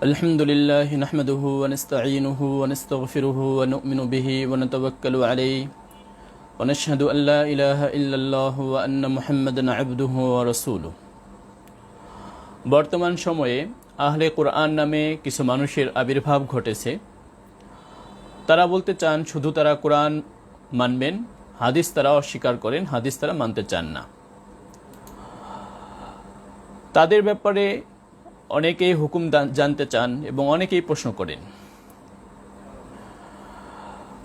الحمد لله نحمده ونستعينه ونستغفره ونؤمن به ونتوكل عليه ونشهد أن لا إله إلا الله وأن محمدا عبده ورسوله। বর্তমান সময়ে আহলে কুরআন নামে কিছু মানুষের আবির্ভাব ঘটেছে। তারা বলতে চান শুধু তারা কুরআন মানবেন, হাদিস তারা অস্বীকার করেন, হাদিস তারা মানতে চান না। তাদের ব্যাপারে অনেকেই হুকুম জানতে চান এবং অনেকেই প্রশ্ন করেন।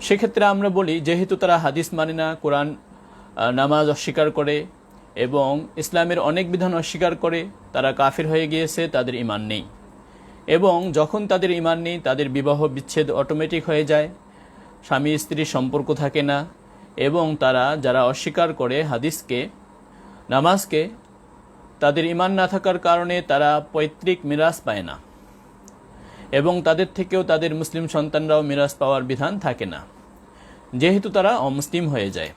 সেক্ষেত্রে আমরা বলি, যেহেতু তারা হাদিস মানে না, কোরআন নামাজ অস্বীকার করে এবং ইসলামের অনেক বিধান অস্বীকার করে, তারা কাফির হয়ে গিয়েছে, তাদের ঈমান নেই। এবং যখন তাদের ঈমান নেই, তাদের বিবাহ বিচ্ছেদ অটোমেটিক হয়ে যায়, স্বামী স্ত্রীর সম্পর্ক থাকে না। এবং তারা যারা অস্বীকার করে হাদিসকে, নামাজকে, তাদের ঈমান না থাকার কারণে তারা পৈতৃক মিরাস পায় না এবং তাদের থেকেও তাদের মুসলিম সন্তানরাও মিরাস পাওয়ার বিধান থাকে না, যেহেতু তারা অমুসলিম হয়ে যায়।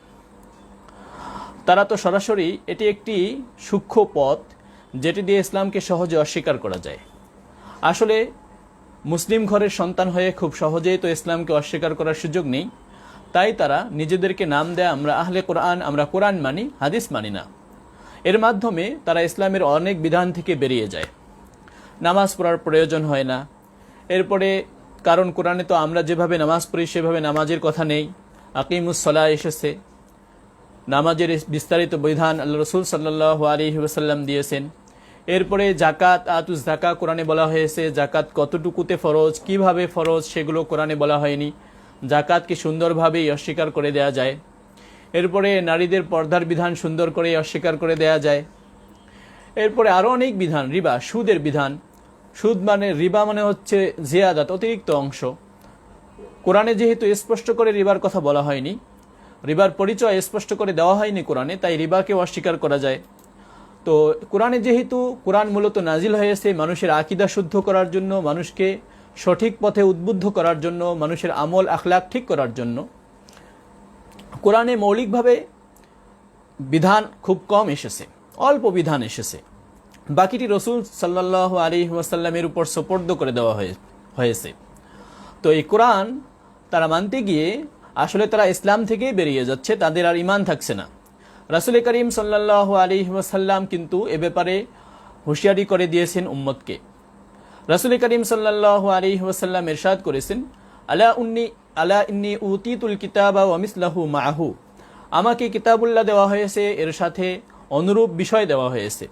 তারা তো সরাসরি, এটি একটি সূক্ষ্ম পথ যেটি দিয়ে ইসলামকে সহজে অস্বীকার করা যায়। আসলে মুসলিম ঘরের সন্তান হয়ে খুব সহজেই তো ইসলামকে অস্বীকার করার সুযোগ নেই। তাই তারা নিজেদেরকে নাম দেয় আমরা আহলে কোরআন, আমরা কোরআন মানি, হাদিস মানি না। এর মাধ্যমে তারা ইসলামের অনেক বিধান থেকে বেরিয়ে যায়। নামাজ পড়ার প্রয়োজন হয় না। এরপরে কারণ কোরআনে তো আমরা যেভাবে নামাজ পড়ি সেভাবে নামাজের কথা নেই। আকিমুস সালাহ এসেছে, নামাজের বিস্তারিত বিধান আল্লাহ রসুল সাল্লাল্লাহু আলাইহি ওয়াসাল্লাম দিয়েছেন। এরপরে জাকাত, আতুজ জাকা কোরআনে বলা হয়েছে। জাকাত কতটুকুতে ফরজ, কিভাবে ফরজ, সেগুলো কোরআনে বলা হয়নি। জাকাতকে সুন্দরভাবেই অস্বীকার করে দেয়া যায়। এরপরে নারীদের পর্দার বিধান সুন্দর করে অস্বীকার করে দেয়া যায়। এরপরে আরও অনেক বিধান, রিবা, সুদের বিধান। সুদ মানে, রিবা মানে হচ্ছে জিয়াদাত, অতিরিক্ত অংশ। কোরআনে যেহেতু স্পষ্ট করে রিবার কথা বলা হয়নি, রিবার পরিচয় স্পষ্ট করে দেওয়া হয়নি কোরআনে, তাই রিবাকেও অস্বীকার করা যায়। তো কোরআনে যেহেতু, কোরআন মূলত নাজিল হয়েছে মানুষের আকীদা শুদ্ধ করার জন্য, মানুষকে সঠিক পথে উদ্বুদ্ধ করার জন্য, মানুষের আমল আখলাক ঠিক করার জন্য, কোরআনে মৌলিকভাবে বিধান খুব কম এসেছে, অল্প বিধান এসেছে। বাকিটি রসুল সাল্লাল্লাহু আলাইহি ওয়াসাল্লামের উপর সুপর্দ করে দেওয়া হয়েছে। তো এই কোরআন তারা মানতে গিয়ে আসলে তারা ইসলাম থেকেই বেরিয়ে যাচ্ছে, তাদের আর ঈমান থাকছে না। রাসূল করিম সাল্লাল্লাহু আলাইহি ওয়াসাল্লাম কিন্তু এ ব্যাপারে হুঁশিয়ারি করে দিয়েছেন উম্মতকে। রাসূল করিম সাল্লাল্লাহু আলাইহি ওয়াসাল্লাম ইরশাদ করেছেন, আলা ইন্নী উতীতুল কিতাবা ওয়া মিসলাহু মাআহু, আমাকে কিতাবুল্লাহ দেওয়া হয়েছে, এর সাথে অনুরূপ বিষয় দেওয়া হয়েছে।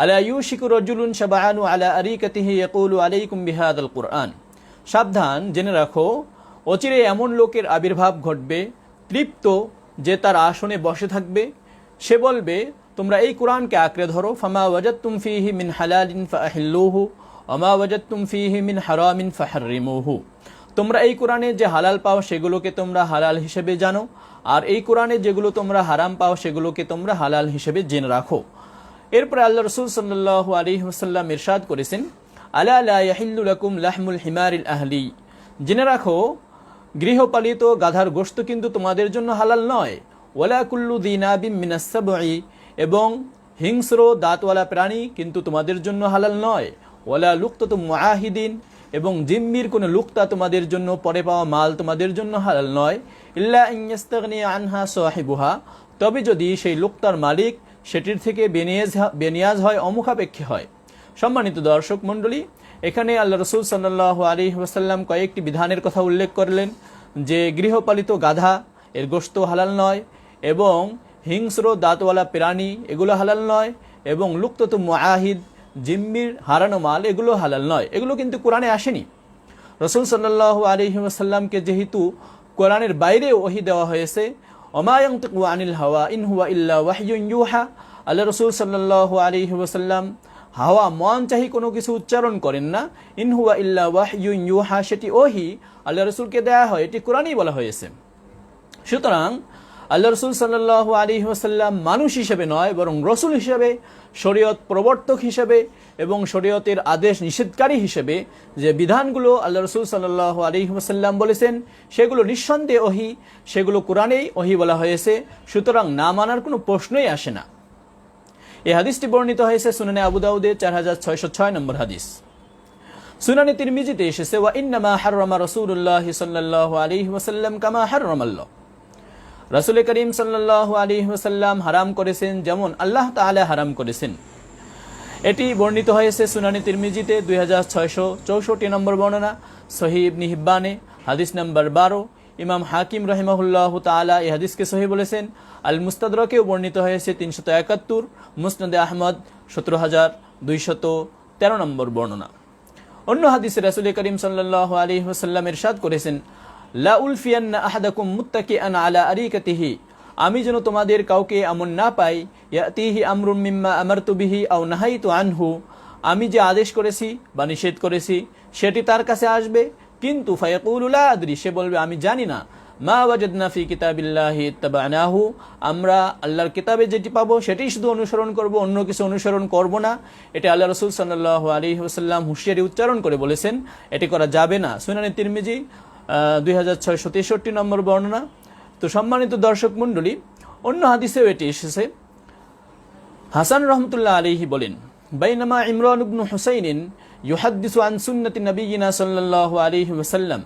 আলা ইউশিকু রাজুলুন শাবআনু আলা আরিকাতিহি ইয়াকুলু আলাইকুম বিহাদাল কুরআন, সাবধান, জেনে রাখো, অচিরে এমন লোকের আবির্ভাব ঘটবে তৃপ্ত, যে তার আসনে বসে থাকবে। সে বলবে, তোমরা এই কোরআনকে আঁকড়ে ধরো। ফামা ওয়াজাদতুম ফীহি মিন হালালিন ফাআহিল্লুহু ওয়া মা ওয়াজাদতুম ফীহি মিন হারামিন ফাহাররিমুহু, তোমরা এই কোরআনে যে হালাল পাও সেগুলোকে তোমরা হালাল হিসেবে জানো, আর এই কোরআনে যেগুলো তোমরা হারাম পাও সেগুলোকে তোমরা হালাল হিসেবে জেনে রাখো। এরপরে আল্লাহ রসুল সাল্লাল্লাহু আলাইহি ওয়াসাল্লাম ইরশাদ করেছেন, আলা লা ইয়াহিল্লু লাকুম লাহমুল হিমারিল আহলি, জেনে রাখো, গৃহপালিত গাধার গোশত কিন্তু তোমাদের জন্য হালাল নয়। ওয়ালা কুল্লু দিনাবিম মিনাস সাবঈ, এবং হিংস্র দাঁতওয়ালা প্রাণী কিন্তু তোমাদের জন্য হালাল নয়। ওয়ালা লুকতাতুম মুআহিদিন, এবং জিম্মির কোনো লুকতা তোমাদের জন্য, পরে পাওয়া মাল তোমাদের জন্য হালাল নয়। ইল্লা আন ইস্তাগনি আনহা সাহিবুহা, তবে যদি সেই লুকতার মালিক সেটির থেকে বেনিয়াজ হয়, অমুখাপেক্ষী হয়। সম্মানিত দর্শক মণ্ডলী, এখানে আল্লাহ রসুল সাল্লাল্লাহু আলাইহি ওয়াসাল্লাম কয়েকটি বিধানের কথা উল্লেখ করলেন, যে গৃহপালিত গাধা এর গোশত হালাল নয়, এবং হিংস্র দাঁতওয়ালা প্রাণী এগুলো হালাল নয়, এবং লুকতাতু মুআহিদ, জিম্মির হারানো মাল, এগুলো হালাল নয়। এগুলো কিন্তু কোরআনে আসেনি। রসুল সাল্লাল্লাহু আলাইহি ওয়াসাল্লামকে যেহেতু কোরআনের বাইরে ওহী দেওয়া হয়েছে, ওমা ইয়ানতিকু আনিল হাওয়া ইন হুয়া ইল্লা ওয়াহয়ুন ইউহা, আল্লাহ রসুল সাল্লাল্লাহু আলাইহি ওয়াসাল্লাম হাওয়া মন চাহি কোনো কিছু উচ্চারণ করেন না। ইন হুয়া ইল্লা ওয়াহয়ুন ইউহা, সেটি ওহী আল্লাহ রসুলকে দেয়া হয়, এটি কোরআনেই বলা হয়েছে। সুতরাং আল্লাহ রসুল সাল্লাল্লাহু আলাইহি ওয়াসাল্লাম মানুষ হিসেবে নয়, বরং রসুল হিসেবে, শরীয়ত প্রবর্তক হিসেবে এবং শরীয়তের আদেশ নিষেধকারী হিসেবে যে বিধানগুলো আল্লাহ রসুল সাল্লাল্লাহু আলাইহি ওয়াসাল্লাম বলেছেন, সেগুলো নিঃসন্দেহে ওহী, সেগুলো কোরআনেই ওহী বলা হয়েছে। সুতরাং না মানার কোনো প্রশ্নই আসে না। এই হাদিসটি বর্ণিত হয়েছে সুনানে আবু দাউদে 4606 নম্বর হাদিস। সুনানে তিরমিজিতে এসেছে, ওয়া ইন্নামা হাররামা রাসূলুল্লাহ সাল্লাল্লাহু আলাইহি ওয়াসাল্লাম কামা হাররামাল্লাহ, রাসূল করিম সাল্লাল্লাহু আলাইহি ওয়াসাল্লাম হারাম করেছেন যেমন আল্লাহ তাআলা হারাম করেছেন। এটি বর্ণিত হয়েছে সুনানে তিরমিজিতে 2664 নম্বর বর্ণনা, সহিহ ইবনে হিব্বানে হাদিস নাম্বার 12। ইমাম হাকিম রাহিমাহুল্লাহ তাআলা এই হাদিসকে সহিহ বলেছেন। আল মুস্তাদরাকেও বর্ণিত হয়েছে 371, মুসনাদে আহমদ 17213 নম্বর বর্ণনা। অন্য হাদিসে রাসূল করিম সাল্লাল্লাহু আলাইহি ওয়াসাল্লাম ইরশাদ করেছেন, লা উলফিয়ান্না আহাদাকুম মুত্তাকিআন আলা আরিকাতিহি, আমি যেন তোমাদের কাউকে এমন না পাই, ইয়াতিহি আমরুম মিম্মা আমারতু বিহি আও নাহাইতু আনহু, আমি যে আদেশ করেছি বা নিষেধ করেছি সেটি তার কাছে আসবে, কিন্তু ফায়াকুলু লা আদরি, সে বলবে আমি জানি না, মা ওয়াজাদনা ফি কিতাবিল্লাহি ইত্তাবানাহু, আমরা আল্লাহর কিতাবে যেটি পাবো সেটাই শুধু অনুসরণ করব, অন্য কিছু অনুসরণ করব না। এটা আল্লাহ রাসূল সাল্লাল্লাহু আলাইহি ওয়াসাল্লাম হুঁশিয়ারি উচ্চারণ করে বলেছেন, এটি করা যাবে না। সুনানে তিরমিজি 2663 নম্বর বর্ণনা। তো সম্মানিত দর্শক মণ্ডলী, অন্য হাদিসেও এটি এসেছে। হাসান রহমতুল্লাহ আলাইহি বলেন, বাইনামা ইমরান ইবনে হুসাইন ইউহাদ্দিসু আন সুন্নতি নবিয়িনা সাল্লাল্লাহু আলাইহি ওয়াসাল্লাম,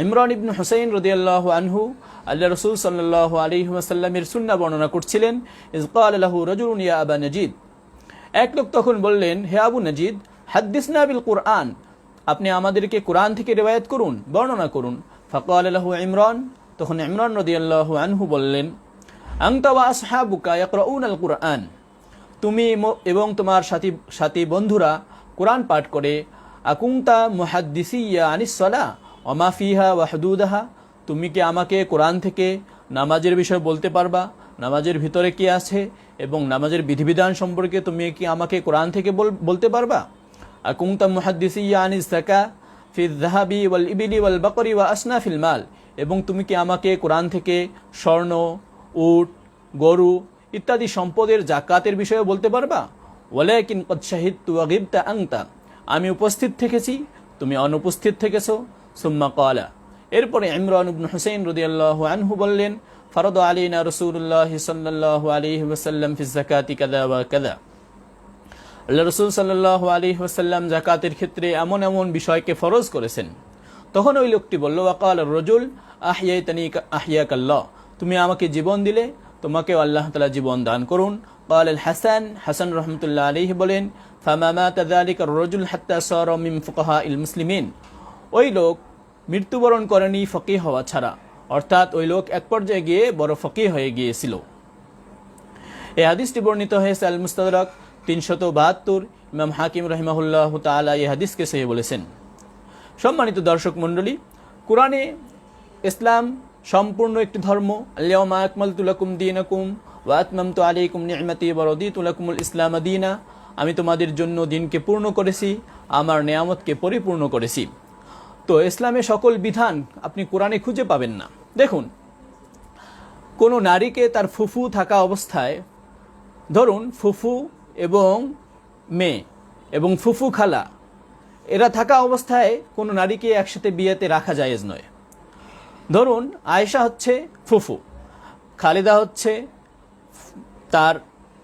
ইমরান ইবনে হুসাইন রাদিয়াল্লাহু আনহু আল্লাহ রাসূল সাল্লাল্লাহু আলাইহি ওয়াসাল্লামের সুন্নাহ বর্ণনা করছিলেন। ইজ ক্বালা লাহু রাজুলুন ইয়া আবা নাজিদ, এক লোক তখন বললেন, হে আবু নাজিদ, হাদ্দিসনা বিল কুরআন, আপনি আমাদেরকে কোরআন থেকে রিওয়ায়াত করুন, বর্ণনা করুন। ফাকালা লাহু ইমরান, তখন ইমরান রাদিয়াল্লাহু আনহু বললেন, আনতা ওয়া আসহাবুকা ইয়াকরাউনাল কুরআন, তুমি এবং তোমার সাথী বন্ধুরা কোরআন পাঠ করে। আকুনতা মুহাদ্দিসিয়া আনিস সালাহ ওয়া মা ফিহা ওয়া হুদুদাহা, তুমি কি আমাকে কোরআন থেকে নামাজের বিষয় বলতে পারবা, নামাজের ভিতরে কি আছে এবং নামাজের বিধিবিধান সম্পর্কে তুমি কি আমাকে কোরআন থেকে বলতে পারবা। আকুনতা মুহাদ্দিসিয়া আনিস যাকাত ফি যাহাবি ওয়াল ইবিলি ওয়াল বাকরি ওয়া আসনাফিল মাল, এবং তুমি কি আমাকে কোরআন থেকে স্বর্ণ, উট, গরু ইত্যাদি সম্পদের জাকাতের বিষয়ে বলতে পারবা। ওয়ালাকিন ক্বাদ শাহিদতু ওয়া গিবতা আনতা, আমি উপস্থিত থেকেছি, তুমি অনুপস্থিত থেকেছো। সুম্মা ক্বালা, এরপরে ইমরান ইবনে হুসাইন রাদিয়াল্লাহু আনহু বললেন, ফারাদ আলাইনা রাসূলুল্লাহ সাল্লাল্লাহু আলাইহি ওয়াসাল্লাম ফি যাকাতি কাযা ওয়া কাযা, আল্লাহ রাসূল সাল্লাল্লাহু আলাইহি ওয়াসাল্লাম যাকাতের ক্ষেত্রে এমন এমন বিষয়কে ফরজ করেছেন। তখন ওই লোকটি বলল, ওয়াকাল রাজুল আহইয়াতানি আহইয়াকাল্লাহ, তুমি আমাকে জীবন দিলে, তোমাকেও আল্লাহ তাআলা জীবন দান করুন। قال الحسن, হাসান রাহমাতুল্লাহ আলাইহি বলেন, ফামা মাতা যালিকা আর-রাজুল হাত্তা সারা মিন ফুকাহাইল মুসলিমিন, ওই লোক মৃত্যুবরণ করেনি ফকিহ হওয়া ছাড়া, অর্থাৎ ওই লোক এক পর্যায়ে গিয়ে বড় ফকিহ হয়ে গিয়েছিল। এই হাদিসটি বর্ণিত হয়েছে আল মুস্তাদরাক 372, ইমাম হাকিম রাহিমাহুল্লাহ তাআলা এই হাদিসকে সহিহ বলেছেন। সম্মানিত দর্শক মণ্ডলী, কোরআনে ইসলাম সম্পূর্ণ একটি ধর্ম। আল-ইয়াওমা আকমালতু লাকুম দীনাকুম ওয়া আতমামতু আলাইকুম নি'মাতি ওয়া রাদিতু লাকুমুল ইসলাম দীনা, আমি তোমাদের জন্য দিনকে পূর্ণ করেছি, আমার নেয়ামতকে পরিপূর্ণ করেছি। তো ইসলামে সকল বিধান আপনি কোরআনে খুঁজে পাবেন না। দেখুন, কোনো নারীকে তার ফুফু থাকা অবস্থায়, ধরুন ফুফু এবং মেয়ে এবং ফুফু খালা এরা থাকা অবস্থায় কোনো নারীকে একসাথে বিয়েতে রাখা জায়েজ নয়। ধরুন আয়েশা হচ্ছে ফুফু, খালেদা হচ্ছে তার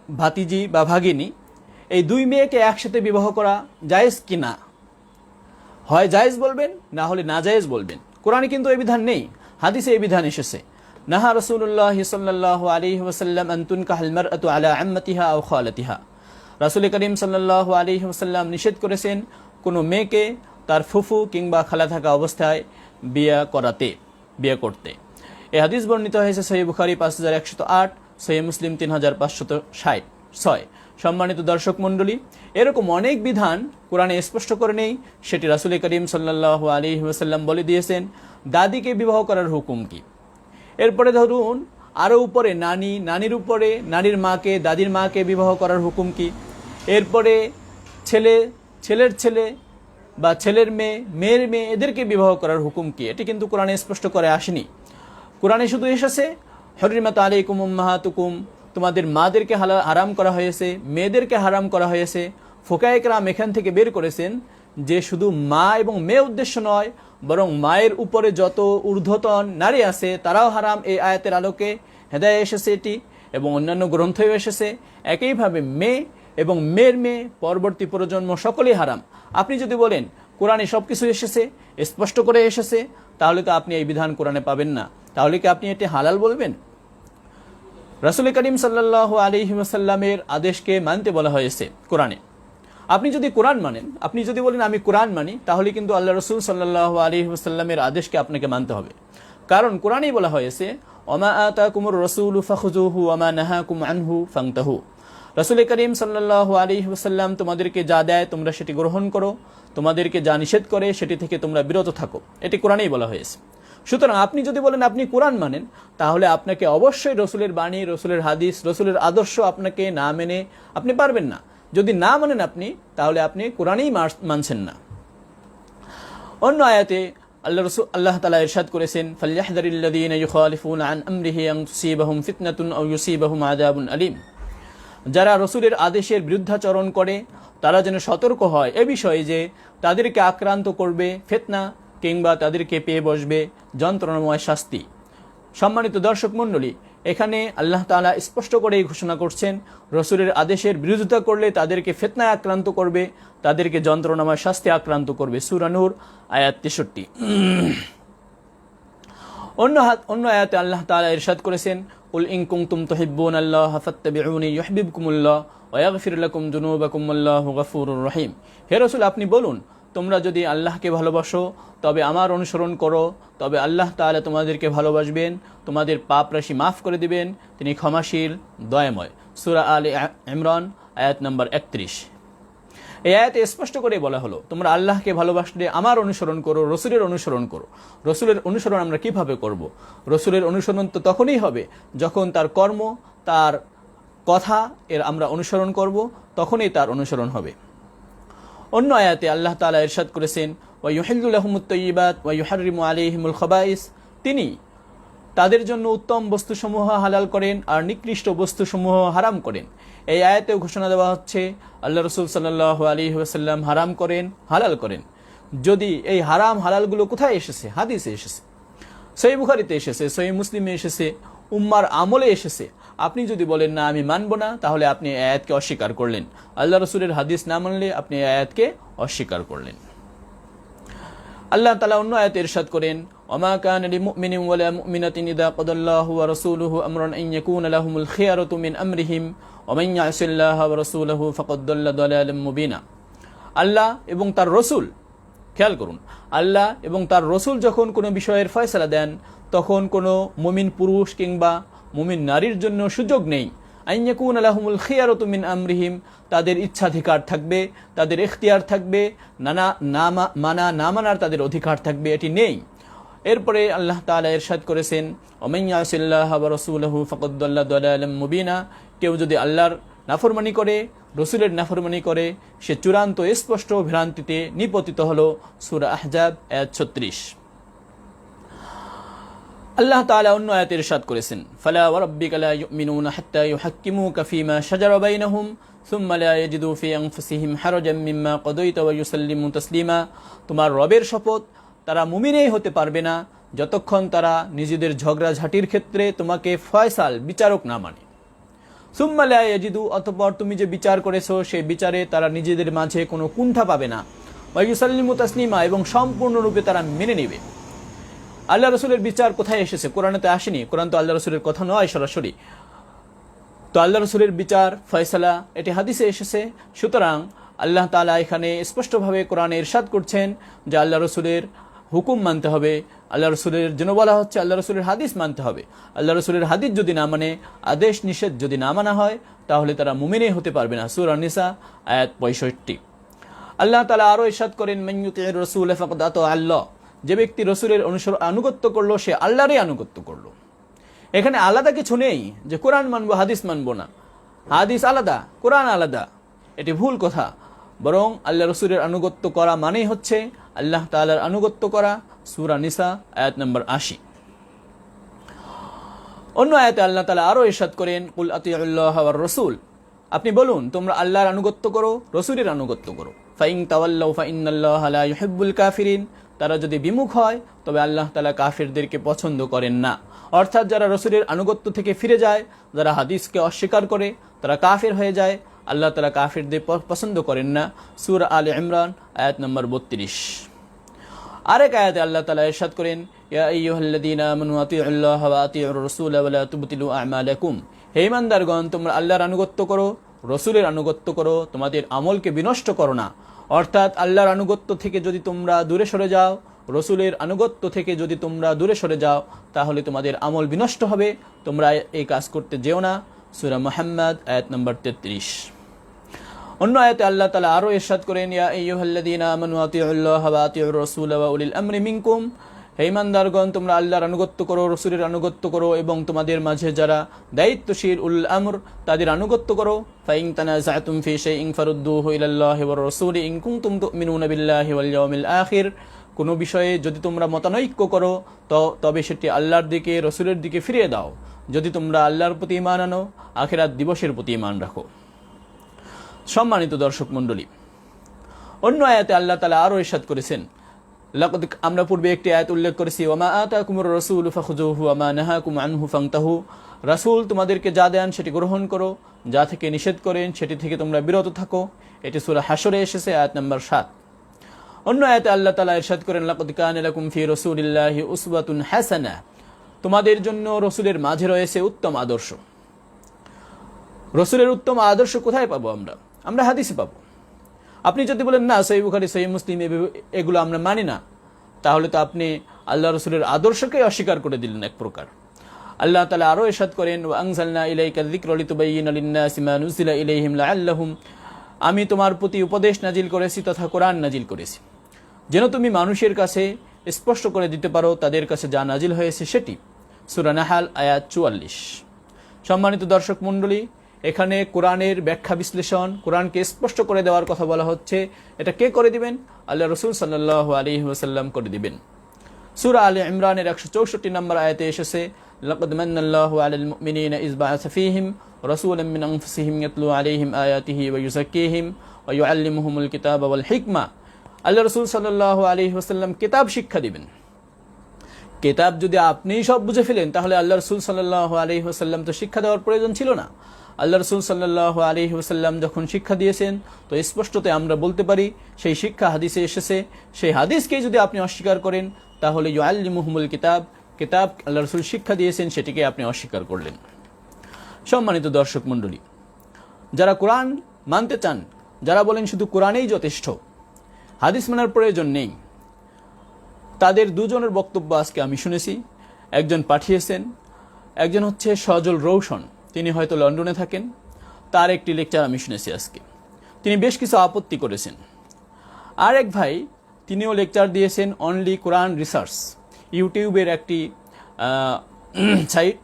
ভাতিজি বা ভাগিনী, এই দুই মেয়েকে একসাথে বিবাহ করা জায়েজ কি না? হয় জায়েজ বলবেন, না হলে না জায়েজ বলবেন। কোরআনে কিন্তু এই বিধান নেই, হাদিসে এই বিধান এসেছে। নাহা রাসূলুল্লাহ সাল্লাল্লাহু আলাইহি ওয়াসাল্লাম আন তুনকাহাল মারআতু আলা আম্মাতিহা আও খালাতিহা, রাসূল করিম সাল্লাল্লাহু আলাইহি ওয়াসাল্লাম নিষেধ করেছেন কোনো মেয়েকে তার ফুফু কিংবা খালা থাকা অবস্থায় বিয়ে করতে। এই হাদিস বর্ণিত হয়েছে সহিহ বুখারী 5108, সহিহ মুসলিম 3566। সম্মানিত দর্শক মণ্ডলী, এরকম অনেক বিধান কোরআনে স্পষ্ট করে নেই, সেটি রাসূল করিম সাল্লাল্লাহু আলাইহি ওয়াসাল্লাম বলে দিয়েছেন। দাদিকে বিবাহ করার হুকুম কি? এরপরে ধরুন আরও উপরে নানি, নানির উপরে নানির মাকে, দাদির মাকে বিবাহ করার হুকুম কি? এরপরে ছেলের ছেলে বা ছেলের মেয়ে, মেয়ের মেয়ে, এদেরকে বিবাহ করার হুকুম কি? এটি কিন্তু কোরআনে স্পষ্ট করে আসেনি। কোরআনে শুধু এসেছে হুররিমাত আলাইকুম উম্মাহাতুকুম, তোমাদের মাদেরকে হারাম করা হয়েছে, মেয়েদেরকে হারাম করা হয়েছে। ফুকায়ে কেরাম এখান থেকে বের করেছেন যে শুধু মা এবং মেয়ে উদ্দেশ্য নয়, বরং মায়ের উপরে যত ঊর্ধ্বতন নারী আছে তারাও হারাম। এই আয়াতের আলোকে হেদায়ে এসেছে এটি, এবং অন্যান্য গ্রন্থেও এসেছে। একইভাবে মেয়ে এবং মেয়ের মেয়ে, পরবর্তী প্রজন্ম সকলেই হারাম। আপনি যদি বলেন কোরআনে সব কিছু এসেছে, স্পষ্ট করে এসেছে, তাহলে তো আপনি এই বিধান কোরআনে পাবেন না। তাহলে কি আপনি এটি হালাল বলবেন? রাসূল করিম সাল্লাল্লাহু আলাইহি ওয়াসাল্লামের আদেশকে মানতে বলা হয়েছে কোরআনে। আপনি যদি কোরআন মানেন, আপনি যদি বলেন আমি কোরআন মানি, তাহলে কিন্তু আল্লাহ রাসূল সাল্লাল্লাহু আলাইহি ওয়াসাল্লামের আদেশকে আপনাকে মানতে হবে। কারণ কোরআনেই বলা হয়েছে ওমা আতাকুমুর রাসূলু ফাখুযুহু ওমা নাহাকুম আনহু ফান্তাহু। রাসূল করিম সাল্লাল্লাহু আলাইহি ওয়াসাল্লাম তোমাদেরকে যা দেয় তোমরা সেটি গ্রহণ করো, তোমাদেরকে যা নিষেধ করে সেটি থেকে তোমরা বিরত থাকো, এটি কোরআনেই বলা হয়েছে। সুতরাং আপনি যদি বলেন আপনি কোরআন মানেন, তাহলে আপনাকে অবশ্যই রসুলের বাণী, রসুলের হাদিস, রসুলের আদর্শ আপনাকে না মেনে আপনি পারবেন না। যদি না মানেন আপনি, তাহলে আপনি কোরআনেই মানছেন না। অন্য আয়াতে আল্লাহ তাআলা ইরশাদ করেছেন ফালইহযারিল্লাযীনা ইউখালিফুনা আন আমরিহি আন তুসিবাহুম ফিতনাতুন আও ইউসিবাহুম আযাবুন আলীম। যারা রসুলের আদেশের বিরুদ্ধাচরণ করে তারা যেন সতর্ক হয় এ বিষয়ে যে তাদেরকে আক্রান্ত করবে ফিতনা, কিংবা তাদেরকে পেয়ে বসবে যন্ত্রণাময় শাস্তি। সম্মানিত দর্শক মণ্ডলী, এখানে আল্লাহ তাআলা স্পষ্ট করেই ঘোষণা করছেন রসুলের আদেশের বিরোধিতা করলে তাদেরকে ফিতনায় আক্রান্ত করবে, তাদেরকে যন্ত্রণাময় শাস্তি আক্রান্ত করবে। সূরা নূর আয়াত 63। অন্য আয়াতে আল্লাহ তাআলা ইরশাদ করেছেন কুল ইন কুনতুম তুহিব্বুনাল্লাহা ফাত্তাবিউনি ইউহিব্বুকুমুল্লাহ ওয়া ইয়াগফির লাকুম যুনুবাকুম আল্লাহু গফুরুর রহিম। হে রাসূল, আপনি বলুন তোমরা যদি আল্লাহকে ভালোবাসো তবে আমার অনুসরণ করো, তবে আল্লাহ তাআলা তোমাদেরকে ভালোবাসবেন, তোমাদের পাপ রাশি মাফ করে দিবেন, তিনি ক্ষমাশীল দয়াময়। সূরা আলে ইমরান আয়াত নম্বর 31। এই আয়াতে স্পষ্ট করে বলা হলো তোমরা আল্লাহকে ভালোবাসলে আমার অনুসরণ করো, রসুলের অনুসরণ করো। রসুলের অনুসরণ আমরা কিভাবে করব? রসুলের অনুসরণ তো তখনই হবে যখন তার কর্ম, তার কথা এর আমরা অনুসরণ করব, তখনই তার অনুসরণ হবে। অন্য আয়াতে আল্লাহ তাআলা ইরশাদ করেছেন ওয়া ইউহিল্লু লাহুমুত তাইয়্যিবাত ওয়া ইউহাররিমু আলাইহিমুল খাবাইস। তিনি তাদের জন্য উত্তম বস্তুসমূহ হালাল করেন আর নিকৃষ্ট বস্তুসমূহ হারাম করেন। এই আয়াতেও ঘোষণা দেওয়া হচ্ছে আল্লাহ রাসূল সাল্লাল্লাহু আলাইহি ওয়াসাল্লাম হারাম করেন, হালাল করেন। যদি এই হারাম হালালগুলো কোথায় এসেছে? হাদিসে এসেছে, সহিহ বুখারীতে এসেছে, সহিহ মুসলিমে এসেছে, উম্মার আমলে এসেছে। আপনি যদি বলেন না আমি মানব না, তাহলে আপনি এই আয়াতকে অস্বীকার করলেন। আল্লাহ রাসূলের হাদিস না মানলে আপনি এই আয়াতকে অস্বীকার করলেন। আল্লাহ তাআলা অন্য আয়াতে ইরশাদ করেন ওমা কানা লিমুমিনিন ওয়ালা মুমিনাতিন ইযা কাদাল্লাহু ওয়া রাসূলুহু আমরান আন ইয়াকুনা লাহুমুল খিয়ারাতু মিন আমরিহিম ওয়া মান ইয়াসিল্লাহা ওয়া রাসূলুহু ফাকাদ দাল্লা দালালাম মুবিনা। আল্লাহ এবং তার রসুল, খেয়াল করুন, আল্লাহ এবং তার রসুল যখন কোনো বিষয়ের ফয়সালা দেন, তখন কোনো মুমিন পুরুষ কিংবা মুমিন নারীর জন্য সুযোগ নেই আন ইয়াকুনা লাহুমুল খিয়ারাতু মিন আমরিহিম, তাদের ইচ্ছাধিকার থাকবে, তাদের ইখতিয়ার থাকবে, মানা না মানার তাদের অধিকার থাকবে, এটি নেই। এরপরে আল্লাহ তাআলা ইরশাদ করেছেন ওমান ইয়াসিল্লাহা ওয়া রাসূলুহু ফাকাদ দাল্লা দালালাম মুবিনা। কেউ যদি আল্লাহর নাফরমানি করে, রসুলের নাফরমানি করে, সে চূড়ান্ত স্পষ্ট ভ্রান্তিতে নিপতিত হলো। সূরা আহজাব আয়াত 36। আল্লাহ তাআলা অন্য আয়াতে ইরশাদ করেছেন ফালা ওয়া রাব্বিকা লা ইউমিনুনা হাত্তা ইউহাক্কিমুকা ফীমা শাজারা বাইনাহুম সুম্মা লা ইয়াজিদু ফি আনফুসিহিম হারাজাম মিম্মা কাদাইতা ওয়া ইউসাল্লিমু তাসলিমা। তোমার রবের শপথ, তারা মুমিনই হতে পারবে না যতক্ষণ তারা নিজেদের ঝগড়াঝাটির ক্ষেত্রে তোমাকে ফয়সাল, বিচারক না মানে। সুম্মা লা ইয়াজিদু, অতঃপর তুমি যে বিচার করেছো সেই বিচারে তারা নিজেদের মাঝে কোনো কুণ্ঠা পাবে না। ওয়া ইউসাল্লিমু তাসলিমা, এবং সম্পূর্ণরূপে তারা মেনে নেবে। আল্লাহ রসুলের বিচার কোথায় এসেছে? কোরআনে তো আসেনি, কোরআন তো আল্লাহ রসুলের কথা নয় সরাসরি। তো আল্লাহ রসুলের বিচার, ফয়সালা, এটি হাদিসে এসেছে। সুতরাং আল্লাহ তাআলা এখানে স্পষ্টভাবে কোরআনে ইরশাদ করছেন যে আল্লাহ রসুলের হুকুম মানতে হবে। আল্লাহ রসুলের জন্য বলা হচ্ছে আল্লাহ রসুলের হাদিস মানতে হবে। আল্লাহ রসুলের হাদিস যদি না মানে, আদেশ নিষেধ যদি না মানা হয়, তাহলে তারা মুমিনই হতে পারবে না। সূরা নিসা আয়াত 65। আল্লাহ তাআলা আরও ইরশাদ করেন মান ইউতিইর রাসূল ফাকাদ আতা আল্লাহ। যে ব্যক্তি রসুলের আনুগত্য করলো সে আল্লাহরই আনুগত্য করলো। এখানে আলাদা কিছু নেই যে কোরআন মানবো হাদিস মানবো না। হাদিস আলাদা, কোরআন আলাদা, এটি ভুল কথা। বরং আল্লাহ রসুলের আনুগত্য করা মানেই হচ্ছে আল্লাহ তাআলার আনুগত্য করা। সূরা নিসা আয়াত নম্বর 80। অন্য আয়াতে আল্লাহ তাআলা আরও ইরশাদ করেন কুল আতিউল্লাহ ওয়ার রাসূল। আপনি বলুন তোমরা আল্লাহর আনুগত্য করো, রসুলের আনুগত্য করো। ফাইন তাওয়াল্লাউ ফাইন্নাল্লাহা লা ইউহিব্বুল কাফিরিন। তারা যদি বিমুখ হয় তবে আল্লাহ তাআলা কাফিরদেরকে পছন্দ করেন না। অর্থাৎ যারা রসুলের আনুগত্য থেকে ফিরে যায়, যারা হাদিসকে অস্বীকার করে, তারা কাফির হয়ে যায়। আল্লাহ তাআলা কাফিরদের পছন্দ করেন না। সূরা আলে ইমরান আয়াত নম্বর 32। আরেক আয়াতে আল্লাহ তাআলা ইরশাদ করেন, ইয়া আইয়ুহাল্লাযীনা আমানু আতিউল্লাহা ওয়া আতিউর রাসূলা ওয়া লা তুবতিলু আমালাকুম। হে ঈমানদারগণ, তোমরা আল্লাহর আনুগত্য করো, রাসূলের আনুগত্য করো, তোমাদের আমলকে বিনষ্ট করো না। অর্থাৎ আল্লাহর আনুগত্য থেকে যদি তোমরা দূরে সরে যাও, রাসূলের আনুগত্য থেকে যদি তোমরা দূরে সরে যাও, তাহলে তোমাদের আমল বিনষ্ট হবে। তোমরা এই কাজ করতে যেও না। সূরা মুহাম্মদ আয়াত নম্বর 33। অন্য আয়াতে আল্লাহ তাআলা আরো ইরশাদ করেন, ইয়া আইয়ুহাল্লাযীনা আমানু আতিউল্লাহা ওয়া আতিউর রাসূলা ওয়া উলিল আমরি মিনকুম। হে ঈমানদারগণ, তোমরা আল্লাহর আনুগত্য করো, রাসূলের আনুগত্য করো এবং তোমাদের মাঝে যারা দায়িত্বশীল উল আমর তাদের আনুগত্য করো। ফাইন তানাযাতুম ফি শাইইন ফারুদ্দুহু ইলাল্লাহি ওয়ার রাসূলি ইন কুনতুম তুমিনুনা বিল্লাহি ওয়াল ইয়াউমিল আখির। কোনো বিষয়ে যদি তোমরা মতানৈক্য করো তবে সেটি আল্লাহর দিকে, রাসূলের দিকে ফিরিয়ে দাও, যদি তোমরা আল্লাহর প্রতি ঈমান আনো, আখিরাত দিবসের প্রতি ঈমান রাখো। সম্মানিত দর্শক মণ্ডলী, অন্য আয়াতে আল্লাহ তাআলা আরো ইরশাদ করেছেন, লাকাদ, আমরা পূর্বে একটি আয়াত উল্লেখ করেছি, ওয়ামা আতাকুমুর রাসূলু ফাখুযুহু ওয়ামা নাহাকুম আনহু ফান্তাহু। রাসূল তোমাদেরকে যা দেন সেটি গ্রহণ করো, যা থেকে নিষেধ করেন সেটি থেকে তোমরা বিরত থাকো। এটি সূরা হাশরে এসেছে, আয়াত নম্বর 7। অন্য আয়াতে আল্লাহ তাআলা ইরশাদ করেন, লাকাদ কানা লাকুম ফি রাসূলিল্লাহি উসওয়াতুন হাসানা। তোমাদের জন্য রাসূলের মাঝে রয়েছে উত্তম আদর্শ। রাসূলের উত্তম আদর্শ কোথায় পাবো? আমরা হাদিসে পাবো। আপনি যদি বলেন না সহিহ বুখারী, সহিহ মুসলিম এগুলো আমরা মানি না, তাহলে তো আপনি আল্লাহ রাসূলের আদর্শকে অস্বীকার করে দিলেন এক প্রকার। আল্লাহ তাআলা আরো ইরশাদ করেন, ওয়া আনজালনা ইলাইকা যিকরা লিতুবাইয়িনা লিন-নাসি মা নুজিলা ইলাইহিম লাআল্লাহুম। আমি তোমার প্রতি উপদেশ নাজিল করেছি তথা কোরআন নাজিল করেছি, যেন তুমি মানুষের কাছে স্পষ্ট করে দিতে পারো তাদের কাছে যা নাজিল হয়েছে সেটি। সূরা নাহাল আয়াত 44। সম্মানিত দর্শক মণ্ডলী, এখানে কোরআনের ব্যাখ্যা বিশ্লেষণ, কোরআনকে স্পষ্ট করে দেওয়ার কথা বলা হচ্ছে। এটা কে করে দিবেন? আল্লাহ রাসূল সাল্লাল্লাহু আলাইহি ওয়াসাল্লাম করে দিবেন। সূরা আলে ইমরানের 164 নম্বর আয়াতে এসেছে, লাকাদ মান্নাল্লাহু আলাল মুমিনিনা ইয বা'আসা ফীহিম রাসূলাম মিন আনফুসিহিম ইয়াতলু আলাইহিম আয়াতিহি ওয়া ইউযাক্কিহিম ওয়া ইউআল্লিমুহুমুল কিতাবা ওয়াল হিকমা। আল্লাহ রাসূল সাল্লাল্লাহু আলাইহি ওয়াসাল্লাম কিতাব শিক্ষা দিবেন। কিতাব যদি আপনিই সব বুঝে ফেলেন, তাহলে আল্লাহ রাসূল সাল্লাল্লাহু আলাইহি ওয়াসাল্লাম তো শিক্ষা দেওয়ার প্রয়োজন ছিল না। আল্লাহ রাসূল সাল্লাল্লাহু আলাইহি ওয়াসাল্লাম যখন শিক্ষা দিয়েছেন, তো স্পষ্টতে আমরা বলতে পারি সেই শিক্ষা হাদিসে এসেছে। সেই হাদিসকেই যদি আপনি অস্বীকার করেন, তাহলে ইউআল্লিমুহুমুল কিতাব, কিতাব আল্লাহ রাসূল শিক্ষা দিয়েছেন সেটিকে আপনি অস্বীকার করলেন। সম্মানিত দর্শক মণ্ডলী, যারা কোরআন মানতে চান, যারা বলেন শুধু কোরআনেই যথেষ্ট, হাদিস মানার প্রয়োজন নেই, তাদের দুজনের বক্তব্য আজকে আমি শুনেছি। একজন পাঠিয়েছেন, একজন হচ্ছে সজল রৌশন, তিনি হয়তো লন্ডনে থাকেন। তার একটি লেকচার আমি শুনেছি আজকে, তিনি বেশ কিছু আপত্তি করেছেন। আর এক ভাই, তিনিও লেকচার দিয়েছেন অনলি কোরআন রিসার্চ, ইউটিউবের একটি সাইট।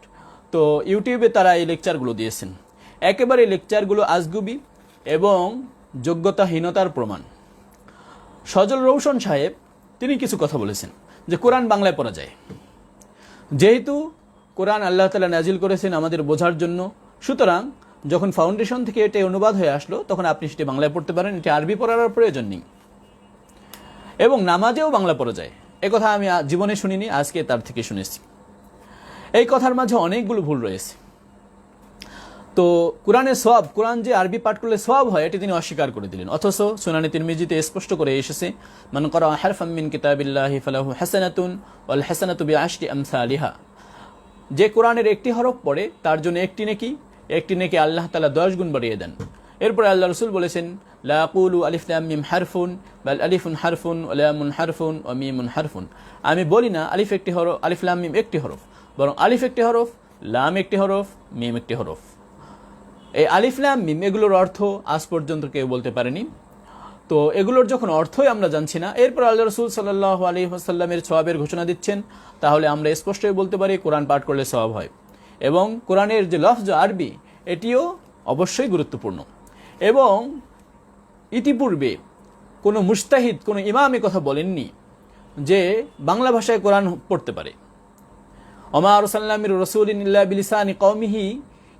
তো ইউটিউবে তারা এই লেকচারগুলো দিয়েছেন। একেবারে লেকচারগুলো আজগুবি এবং যোগ্যতাহীনতার প্রমাণ। সজল রৌশন সাহেব তিনি কিছু কথা বলেছেন যে কোরআন বাংলায় পড়া যায়, যেহেতু কোরআন আল্লাহ তাআলা নাজিল করেছেন আমাদের বোঝার জন্য, সুতরাং যখন ফাউন্ডেশন থেকে এটা অনুবাদ হয়ে আসলো তখন আপনি সেটি বাংলায় পড়তে পারেন, এটি আরবি পড়ার প্রয়োজন নেই। এবং নামাজেও বাংলা পড়া যায়, একথা আমি জীবনে শুনিনি, আজকে তার থেকে শুনেছি। এই কথার মাঝে অনেকগুলো ভুল রয়েছে। তো কোরআনের সওয়াব, কোরআন যে আরবি পাঠ করলে সওয়াব হয়, এটি তিনি অস্বীকার করে দিলেন। অথচ সুনানে তিরমিজিতে স্পষ্ট করে এসেছে, মান ক্বারা হারফাম মিন কিতাবিল্লাহি ফালাহু হাসানাতুন ওয়াল হাসানাতু বিআশরি আমসালিহা। যে কোরআনের একটি হরফ পড়ে তার জন্য একটি নেকি আল্লাহ তাআলা 10 গুণ বাড়িয়ে দেন। এরপরে আল্লাহ রাসূল বলেছেন, লা আকুলু আলিফ লাম মিম হারফুন বাল আলিফুন হারফুন ওয়া লামুন হারফুন ওয়া মিমুন হারফুন। আমি বলি না আলিফ একটি হরফ, আলিফ লাম মিম একটি হরফ, বরং আলিফ একটি হরফ, লাম একটি হরফ, মিম একটি হরফ। এই আলিফ লাম মিম এগুলোর অর্থ আজ পর্যন্ত কেউ বলতে পারেনি। তো এগুলোর যখন অর্থই আমরা জানছি না, এরপর আল্লাহ রাসূল সাল্লাল্লাহু আলাইহি ওয়াসাল্লামের সওয়াবের ঘোষণা দিচ্ছেন, তাহলে আমরা স্পষ্টই বলতে পারি কোরআন পাঠ করলে সওয়াব হয়। এবং কোরআনের যে লফজ আরবি, এটিও অবশ্যই গুরুত্বপূর্ণ। এবং ইতিপূর্বে কোনো মুজতাহিদ, কোনো ইমাম কথা বলেননি যে বাংলা ভাষায় কোরআন পড়তে পারে। ওমা আরসালনা মির রাসূলিন ইল্লা বিলিসানি কওমিহি,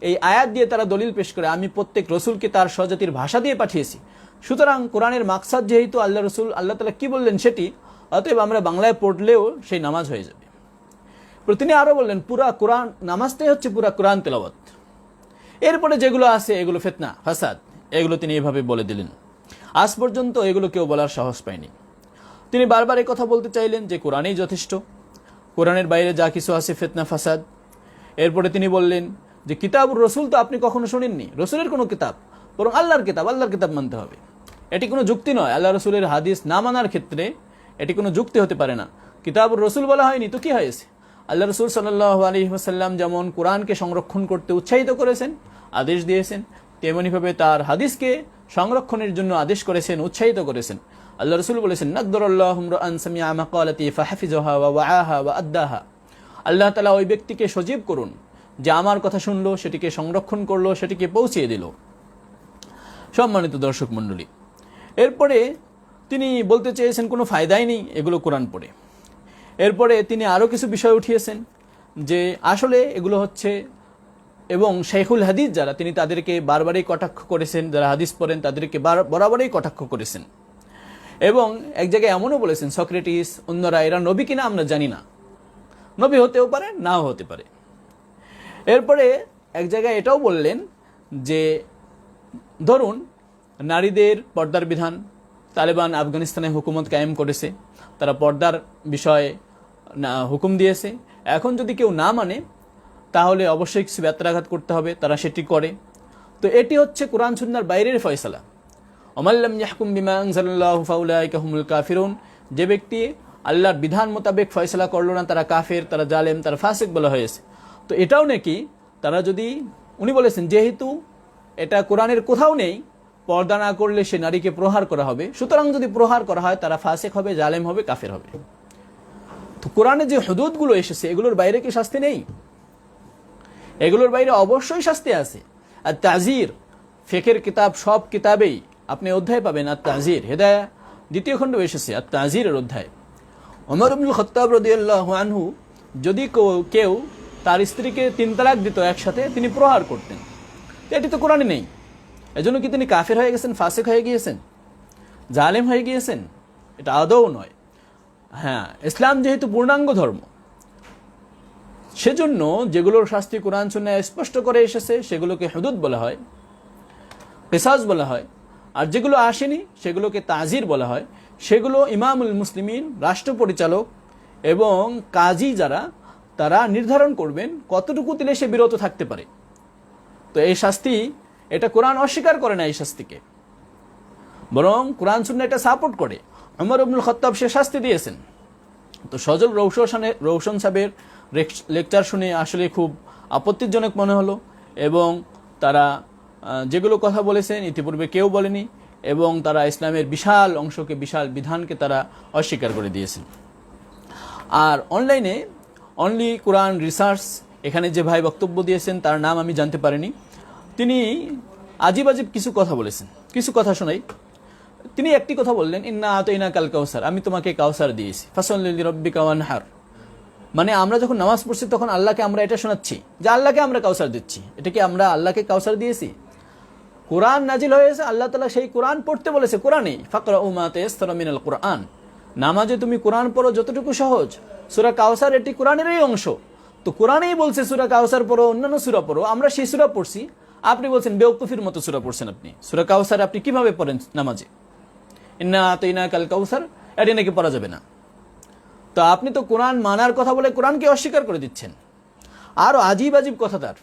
এই আয়াত দিয়ে তারা দলিল পেশ করে আমি প্রত্যেক রসুলকে তার স্বজাতির ভাষা দিয়ে পাঠিয়েছি। সুতরাং কোরআনের মাকসাদ যেহেতু আল্লাহ রসুল, আল্লাহ তাআলা কি বললেন সেটি, অতএব আমরা বাংলায় পড়লেও সেই নামাজ হয়ে যাবে। তিনি আরো বললেন পুরা কোরআন, নামাজটাই হচ্ছে পুরা কোরআন তেলাওয়াত। এরপরে যেগুলো আছে এগুলো ফিতনা ফাসাদ, এগুলো তিনি এভাবে বলে দিলেন। আজ পর্যন্ত এগুলো কেউ বলার সাহস পায়নি। তিনি বারবার এই কথা বলতে চাইলেন যে কোরআনই যথেষ্ট, কোরআনের বাইরে যা কিছু আছে ফিতনা ফাসাদ। এরপরে তিনি বললেন যে কিতাবুর রসুল তো আপনি কখনো শোনেননি, রসুলের কোনো কিতাব, বরং আল্লাহর কিতাব মানতে হবে। এটি কোনো যুক্তি নয়, আল্লাহ রসুলের হাদিস না মানার ক্ষেত্রে এটি কোনো যুক্তি হতে পারে না। কিতাবুর রসুল বলা হয়নি তো কি হয়েছে? আল্লাহ রসুল সাল্লাল্লাহু আলাইহি ওয়াসাল্লাম যেমন কোরআনকে সংরক্ষণ করতে উৎসাহিত করেছেন, আদেশ দিয়েছেন, তেমনিভাবে তার হাদিসকে সংরক্ষণের জন্য আদেশ করেছেন, উৎসাহিত করেছেন। আল্লাহ রসুল বলেছেন নাদদারাল্লাহু ইমরাআন সামিআ মাকালাতি ফাহাফিজাহা ওয়া ওয়াআহা ওয়া আদ্দাহা। আল্লাহ তাআলা ওই ব্যক্তিকে সজীব করুন যে আমার কথা শুনলো, সেটিকে সংরক্ষণ করলো, সেটিকে পৌঁছিয়ে দিল। সম্মানিত দর্শক মণ্ডলী, এরপরে তিনি বলতে চেয়েছেন কোনো ফায়দাই নেই এগুলো কোরআন পড়ে। এরপরে তিনি আরও কিছু বিষয় উঠিয়েছেন যে আসলে এগুলো হচ্ছে, এবং শাইখুল হাদিস যারা, তিনি তাদেরকে বারবারই কটাক্ষ করেছেন, যারা হাদিস পড়েন তাদেরকে বরাবরই কটাক্ষ করেছেন। এবং এক জায়গায় এমনও বলেছেন সক্রেটিস অন্যরা এরা নবী কিনা আমরা জানি না, নবী হতেও পারে নাও হতে পারে। এরপরে এক জায়গায় এটাও বললেন যে ধরুন নারীদের পর্দার বিধান, তালেবান আফগানিস্তানে হুকুমত কায়েম করেছে, তারা পর্দার বিষয়ে হুকুম দিয়েছে। এখন যদি কেউ না মানে তাহলে অবশ্যই কিছু ব্যত্রাঘাত করতে হবে, তারা সেটি করে। তো এটি হচ্ছে কোরআন সুন্নাহর বাইরের ফয়সালা। ওমাল্লাম ইয়াহকুম বিমা আনজালাল্লাহু ফাউলাইকা হুমুল কাফিরুন, যে ব্যক্তি আল্লাহর বিধান মোতাবেক ফয়সালা করলো না তারা কাফের, তারা জালেম, তারা ফাসিক বলা হয়েছে। তো এটাও নাকি তারা যদি, উনি বলেছেন যেহেতু এটা কোরআনের কোথাও নেই পর্দা না করলে সে নারীকে প্রহার করা হবে, সুতরাং যদি প্রহার করা হয় তারা ফাসিক হবে, জালেম হবে, কাফের হবে। তো কোরআনে যে হুদুদগুলো এসেছে এগুলোর বাইরে কি শাস্তি নেই? এগুলোর বাইরে অবশ্যই শাস্তি আছে। আর তাজির ফিকহের কিতাব, সব কিতাবেই আপনি অধ্যায় পাবেন আর তাজির, হেদায়া 2য় খণ্ড এসেছে আর তাজিরের অধ্যায়। ওমর ইবনুল খাত্তাব রাদিয়াল্লাহু আনহু যদি কেউ তার স্ত্রীকে 3 তালাক দিত একসাথে, তিনি প্রহার করতেন। এটি তো কোরআনে নেই, এজন্য কি তিনি কাফের হয়ে গেছেন, ফাসিক হয়ে গিয়েছেন, জালেম হয়ে গিয়েছেন? এটা আদৌ নয়। হ্যাঁ, ইসলাম যেহেতু পূর্ণাঙ্গ ধর্ম, সেজন্য যেগুলোর শাস্তি কোরআন সুন্নাহয় স্পষ্ট করে এসেছে সেগুলোকে হুদুদ বলা হয়, কিসাস বলা হয়। আর যেগুলো আসেনি সেগুলোকে তাজির বলা হয়। সেগুলো ইমামুল মুসলিমিন, রাষ্ট্র পরিচালক এবং কাজী যারা, তারা নির্ধারণ করবেন কতটুকু দিলে সে বিরত থাকতে পারে। তো এই শাস্তি, এটা কোরআন অস্বীকার করে না এই শাস্তিকে, বরং কোরআন সুন্নাহ এটা সাপোর্ট করে। ওমর ইবনুল খাত্তাব সে শাস্তি দিয়েছেন। তো সজল রৌশন সাহেবের লেকচার শুনে আসলে খুব আপত্তিজনক মনে হলো, এবং তারা যেগুলো কথা বলেছেন ইতিপূর্বে কেউ বলেনি, এবং তারা ইসলামের বিশাল অংশকে, বিশাল বিধানকে তারা অস্বীকার করে দিয়েছেন। আর অনলাইনে অনলি কোরআন রিসার্চ, এখানে যে ভাই বক্তব্য দিয়েছেন তার নাম আমি জানতে পারিনি, তিনি আজিব আজিব কিছু কথা বলেছেন। কিছু কথা শোনাই। তিনি একটি কথা বললেন, ইন্না আতাইনা কাল কাউসার, আমি তোমাকে কাউসার দিয়েছি, ফাসল্লি লিরাব্বিকা ওয়ানহার। মানে আমরা যখন নামাজ পড়ছি তখন আল্লাহকে আমরা এটা শোনাচ্ছি যে আল্লাহকে আমরা কাউসার দিচ্ছি। এটা কি আমরা আল্লাহকে কাউসার দিয়েছি? কোরআন নাজিল হয়েছে, আল্লাহ তাআলা সেই কোরআন পড়তে বলেছে। কোরআনে ফাকরাউ মা তায়াসসারা মিনাল কোরআন, নামাজে তুমি কোরআন পড়ো যতটুকু সহজ। সূরা কাউসার এটি কোরআনেরই অংশ। তো কোরআনেই বলছে সূরা কাউসার পড়ো, অন্যান্য সূরা পড়ো, আমরা সেই সূরা পড়ছি। আপনি বলছেন বেওকুফির মতো সূরা পড়ছেন আপনি। সূরা কাউসার আপনি কিভাবে পড়েন নামাজে? ইন্না আতাইনা কাল কাউসার, এটি নাকি পড়া যাবে না। তো আপনি তো কোরআন মানার কথা বলে কোরআনকে অস্বীকার করে দিচ্ছেন। আরো আজিব আজিব কথা তার।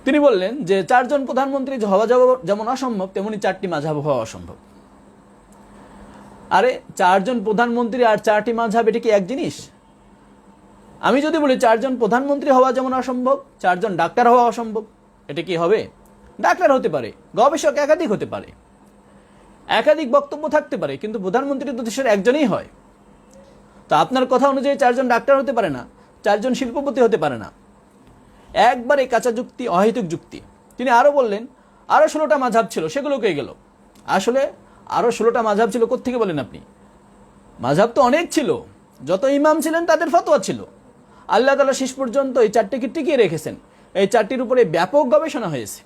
তিনি বললেন যে 4 জন প্রধানমন্ত্রী হওয়া যেমন অসম্ভব, তেমনি 4টি মাযহাব হওয়া অসম্ভব। আরে 4 জন প্রধানমন্ত্রী আর 4টি মাযহাব, এটা কি এক জিনিস? আমি যদি বলি 4 জন প্রধানমন্ত্রী হওয়া যেমন অসম্ভব, 4 জন ডাক্তার হওয়া অসম্ভব, এটা কি হবে? ডাক্তার হতে পারে, গবেষক একাধিক হতে পারে, একাধিক বক্তব্য থাকতে পারে, কিন্তু প্রধানমন্ত্রী তো দেশের একজনই হয়। তো আপনার কথা অনুযায়ী 4 জন ডাক্তার হতে পারে না, 4 জন শিল্পপতি হতে পারে না। একবারে কাঁচা যুক্তি, অহেতুক যুক্তি। তিনি আরো বললেন আরো 16টা মাযহাব ছিল, সেগুলো কে গেল? আসলে আরো 16টা মাযহাব ছিল কোত্থেকে বলেন আপনি? মাযহাব তো অনেক ছিল, যত ইমাম ছিলেন তাদের ফতোয়া ছিল। আল্লাহ তাআলা শেষ পর্যন্ত এই 4টিকে টিকিয়ে রেখেছেন। এই 4টির উপরে ব্যাপক গবেষণা হয়েছে।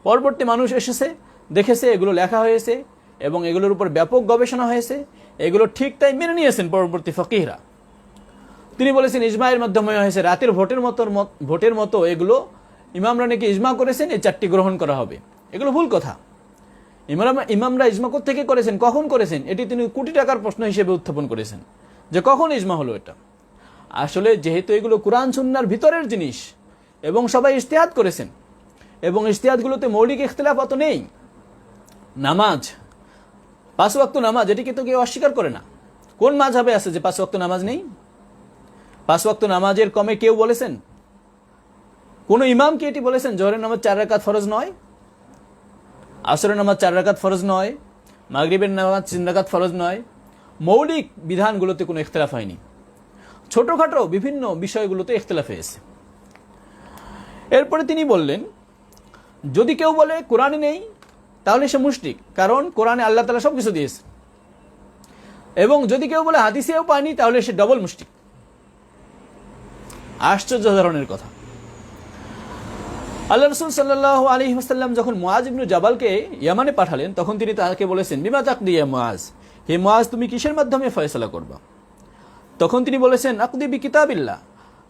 পরবর্তী মানুষ এসেছে, দেখেছে, এগুলো লেখা হয়েছে এবং এগুলোর উপর ব্যাপক গবেষণা হয়েছে। এগুলো ঠিক তাই মেনে নিয়েছেন পরবর্তী ফকিহরা। তিনি বলেছেন ইজমায়ের মাধ্যমে হয়েছে, রাতের ভোটের মতো এগুলো ইমামরা নাকি ইজমা করেছেন, এই 4টি গ্রহণ করা হবে। এগুলো ভুল কথা। ইমামরা ইজমা থেকে করেছেন, কখন করেছেন? এটি তিনি কোটি টাকার প্রশ্ন হিসেবে উত্থাপন করেছেন যে কখন ইজমা হলো এটা। আসলে যেহেতু এগুলো কোরআন সুন্নাহর ভিতরের জিনিস এবং সবাই ইজতিহাদ করেছেন এবং ইজতিহাদগুলোতে মৌলিক ইখতিলাফ অত নেই। নামাজ, 5 ওয়াক্ত নামাজ, এটিকে তো কেউ অস্বীকার করে না। কোন মাযহাবে আছে যে 5 ওয়াক্ত নামাজ নেই? 5 ওয়াক্ত নামাজের কমে কেউ বলেছেন? কোন ইমাম কি এটি বলেছেন জোহরের নামাজ 4 রাকাত ফরজ নয়, আসরের নামাজ 4 রাকাত ফরজ নয়, মাগরিবের নামাজ 3 রাকাত ফরজ নয়? মৌলিক বিধানগুলোতে কোনো ইখতিলাফ হয়নি, ছোটখাটো বিভিন্ন বিষয়গুলোতে ইখতিলাফ হয়েছে। এরপরে তিনি বললেন, যদি কেউ বলে কোরআনে নেই তাহলে সে মুশরিক, কারণ কোরআনে আল্লাহ তাআলা সব কিছু দিয়েছে। এবং যদি কেউ বলে হাদিসেও পায়নি তাহলে সে ডবল মুশরিক। আশ্চর্য ধরনের কথা। আল্লাহ রাসূল সাল্লাল্লাহু আলাইহি ওয়াসাল্লাম যখন মুআজ ইবনে জাবালকে ইয়ামানে পাঠালেন, তখন তিনি তাকে বলেছেন, বিমা তাকদি ইয়া মুআজ, হে মুআজ তুমি কিসের মাধ্যমে ফয়সালা করবা? তখন তিনি বলেছেন, আকদি বি কিতাবিল্লাহ,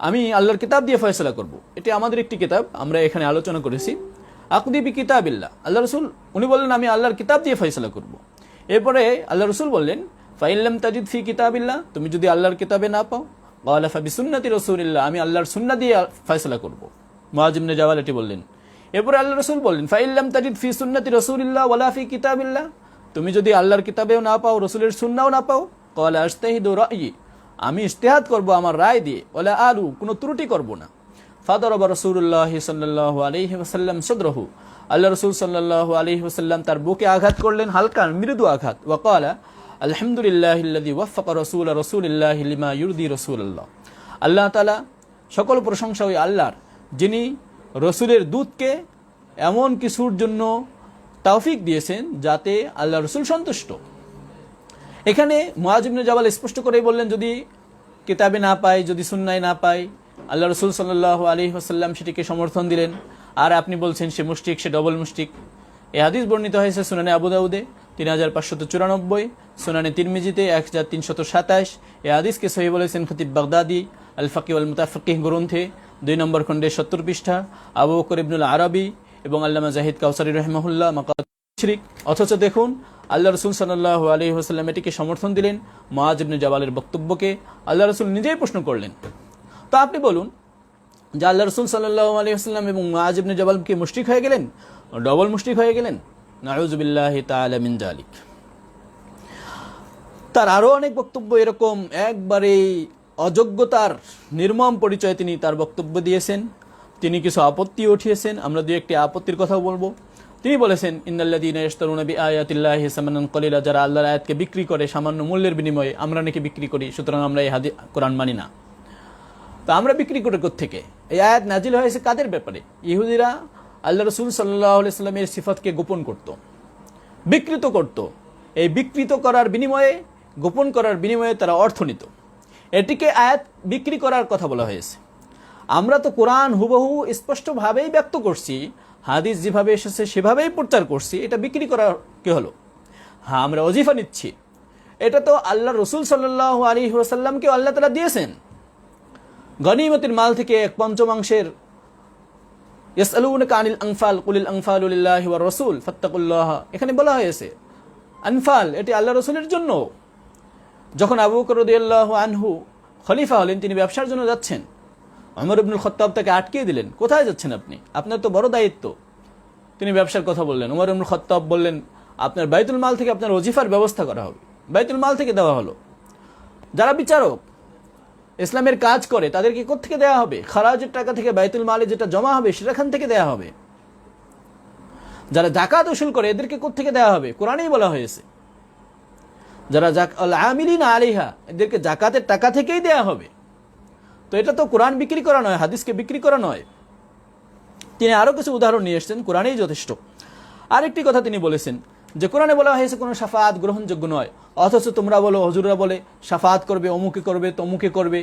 আমি আল্লাহর কিতাব দিয়ে ফয়সালা করব। এটি আমাদের একটি কিতাব, আমরা এখানে আলোচনা করেছি। আকদি বি কিতাবিল্লাহ, আল্লাহ রাসূল উনি বললেন আমি আল্লাহর কিতাব দিয়ে ফয়সালা করব। এরপরে আল্লাহ রাসূল বললেন, ফাইন লাম তাজিদ ফি কিতাবিল্লাহ, তুমি যদি আল্লাহর কিতাবে না পাও, ক্বালা ফা বিসুন্নতি রাসূলিল্লাহ, আমি আল্লাহর সুন্নাহ দিয়ে ফয়সালা করব। মুআজ ইবনে জাবাল এটি বললেন। এরপরে আল্লাহ রাসূল বললেন, ফাইন লাম তাজিদ ফি সুন্নতি রাসূলিল্লাহ ওয়ালা ফি কিতাবিল্লাহ, তুমি যদি আল্লাহর কিতাবেও না পাও, রাসূলের সুন্নাহও না পাও, ক্বালা আজতাহিদু রা'য়ি, আমি ইজতিহাদ করব আমার রায় দিয়ে, ওয়ালা আলু, কোনো ত্রুটি করব না। ফাদারাবা রাসূলুল্লাহ সাল্লাল্লাহু আলাইহি ওয়াসাল্লাম সাদরাহু, আল্লাহ রাসূল সাল্লাল্লাহু আলাইহি ওয়াসাল্লাম তার বুকে আঘাত করলেন, হালকা মৃদু আঘাত। ওয়া ক্বালা আলহামদুলিল্লাহিল্লাযী ওয়াফাকা রাসূলিল্লাহি লিমা ইউরদি রাসূলুল্লাহ, আল্লাহ তাআলা সকল প্রশংসা ওই আল্লাহর, যিনি রসুলের দূতকে এমন কিছুর জন্য তৌফিক দিয়েছেন যাতে আল্লাহ রসুল সন্তুষ্ট। এখানে মুআজ ইবনে জাবাল স্পষ্ট করেই বললেন, যদি কিতাবে না পাই, যদি সুন্নায় না পাই, আল্লাহ রসুল সাল্লাল্লাহু আলাইহি ওয়াসাল্লাম সেটিকে সমর্থন দিলেন, আর আপনি বলছেন সে মুশরিক, সে ডবল মুশরিক। এই হাদিস বর্ণিত হয়েছে সুনানে আবু দাউদে 3594, সুনানে তিরমিজিতে 1327। এই হাদিসকে সহিহ বলেছেন খতিব বাগদাদি আল ফাকিহ ওয়াল মুতাফাক্কিহ গ্রন্থে 2 নম্বর খণ্ডে 70 পৃষ্ঠা, আবু বকর ইবনুল আরবি এবং আল্লামা জাহিদ কাউসারি রাহিমাহুল্লাহ মাকাত শিরিক। অথচ দেখুন আল্লাহ রাসূল সাল্লাল্লাহু আলাইহি ওয়াসাল্লাম এটিকে সমর্থন দিলেন, মুআজ ইবনে জাবালের বক্তব্যকে আল্লাহ রাসূল নিজেই প্রশ্ন করলেন। তো আপনি বলুন যে আল্লাহ রাসূল সাল্লাল্লাহু আলাইহি ওয়াসাল্লাম এবং মুআজ ইবনে জাবাল কি মুশরিক হয়ে গেলেন, ডবল মুশরিক হয়ে গেলেন? নাউযু বিল্লাহি তাআলা মিন যালিক। তার আরো অনেক বক্তব্য এরকম একবারে অযোগ্যতার নির্মম পরিচয় তিনি তার বক্তব্য দিয়েছেন। তিনি কিছু আপত্তি উঠিয়েছেন, আমরা দুই একটি আপত্তির কথা বলবো। তিনি বলেছেন, ইন্নাল্লাযীনা ইশতারুনা বিআয়াতিল্লাহি সামানান কলিলা, যারা আল্লাহর আয়াতকে বিক্রি করে সামান্য মূল্যের বিনিময়ে, আমরা নাকি বিক্রি করি, সুতরাং আমরা এই কোরআন মানি না। তো আমরা বিক্রি করে কোত্থেকে? এই আয়াত নাজিল হয়েছে কাদের ব্যাপারে? ইহুদিরা আল্লাহ রাসূল সাল্লাল্লাহু আলাইহি ওয়াসাল্লামের সিফাতকে গোপন করত, বিকৃত করত। এই বিকৃত করার বিনিময়ে, গোপন করার বিনিময়ে তারা অর্থ নিত। এটিকে আয়াত বিক্রি করার কথা বলা হয়েছে। আমরা তো কোরআন হুবহু স্পষ্টভাবেই ব্যক্ত করছি, হাদিস যেভাবে এসেছে সেভাবেই প্রচার করছি, এটা বিক্রি করা কি হলো? হ্যাঁ, আমরা ওজিফা নিচ্ছি, এটা তো আল্লাহ রসুল সাল্লাল্লাহু আলাইহি ওয়াসাল্লামকে আল্লাহ তাআলা দিয়েছেন। গনিমতের মাল থেকে 1/5 ইয়াসআলুনাকা আনিল আনফাল কুলিল আনফালু লিল্লাহি ওয়ার রাসূল ফাত্তাকুল্লাহ, এখানে বলা হয়েছে আনফাল এটি আল্লাহ রসুলের জন্য। যখন আবু বকর রাদিয়াল্লাহু আনহু খলিফা হলেন, তিনি ব্যবসার জন্য যাচ্ছেন, ওমর ইবনুল খাত্তাব তাকে আটকিয়ে দিলেন, কোথায় যাচ্ছেন আপনি, আপনার তো বড় দায়িত্ব। তিনি ব্যবসার কথা বললেন, ওমর ইবনুল খাত্তাব বললেন, আপনার বাইতুল মাল থেকে আপনার ওজিফার ব্যবস্থা করা হবে। বাইতুল মাল থেকে দেওয়া হলো। যারা বিচারক, ইসলামের কাজ করে, তাদেরকে কোত্থেকে দেওয়া হবে? খারাজের টাকা থেকে, বাইতুল মালে যেটা জমা হবে সেখান থেকে দেওয়া হবে। যারা যাকাত উসুল করে, এদেরকে কোত্থেকে দেওয়া হবে? কোরআনেই বলা হয়েছে যারা আমিলিনা আলাইহা, এদেরকে যাকাতের টাকা থেকেই দেয়া হবে। তো এটা তো কোরআন বিক্রি করা নয়, হাদিসকে বিক্রি করা নয়। তিনি আরো কিছু উদাহরণ নিয়ে এসেছেন, কোরআনেই যথেষ্ট। আরেকটি কথা তিনি বলেছেন যে কোরআনে বলা হয়েছে কোনো শাফাআত গ্রহণযোগ্য নয়, অথচ তোমরা বলো, হুজুররা বলে শাফাআত করবে, অমুকে করবে, তমুকে করবে।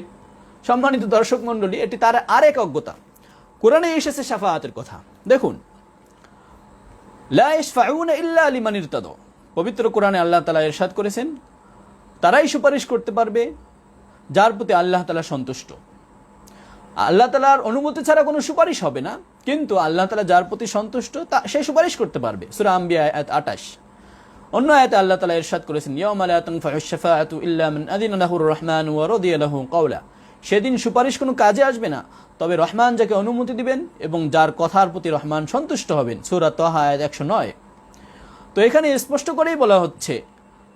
সম্মানিত দর্শক মণ্ডলী, এটি তার আরেক অজ্ঞতা। কোরআনে এসেছে শাফাআতের কথা। দেখুন, লা ইয়াশফাউনা ইল্লা লিমান ইরতাদা, পবিত্র কোরআনে আল্লাহ তাআলা ইরশাদ করেছেন, তারাই সুপারিশ করতে পারবে যার প্রতি আল্লাহ তাআলা সন্তুষ্ট। আল্লাহ তাআলার অনুমতি ছাড়া কোনো সুপারিশ হবে না, কিন্তু আল্লাহ তাআলা যার প্রতি সন্তুষ্ট সে সুপারিশ করতে পারবে। সূরা আম্বিয়া আয়াত 28। অন্য আয়াতে আল্লাহ তাআলা ইরশাদ করেছেন, ইয়াউমা লা তানফা'ু আশ-শাফাআতু ইল্লা মান আযিনা লাহুর রাহমানু ওয়া রাদিয়া লাহু কাওলা। সেদিন সুপারিশ কোনো কাজে আসবে না, তবে রহমান যাকে অনুমতি দিবেন এবং যার কথার প্রতি রহমান সন্তুষ্ট হবেন। সূরা তাহা আয়াত 109। তো এখানে স্পষ্ট করেই বলা হচ্ছে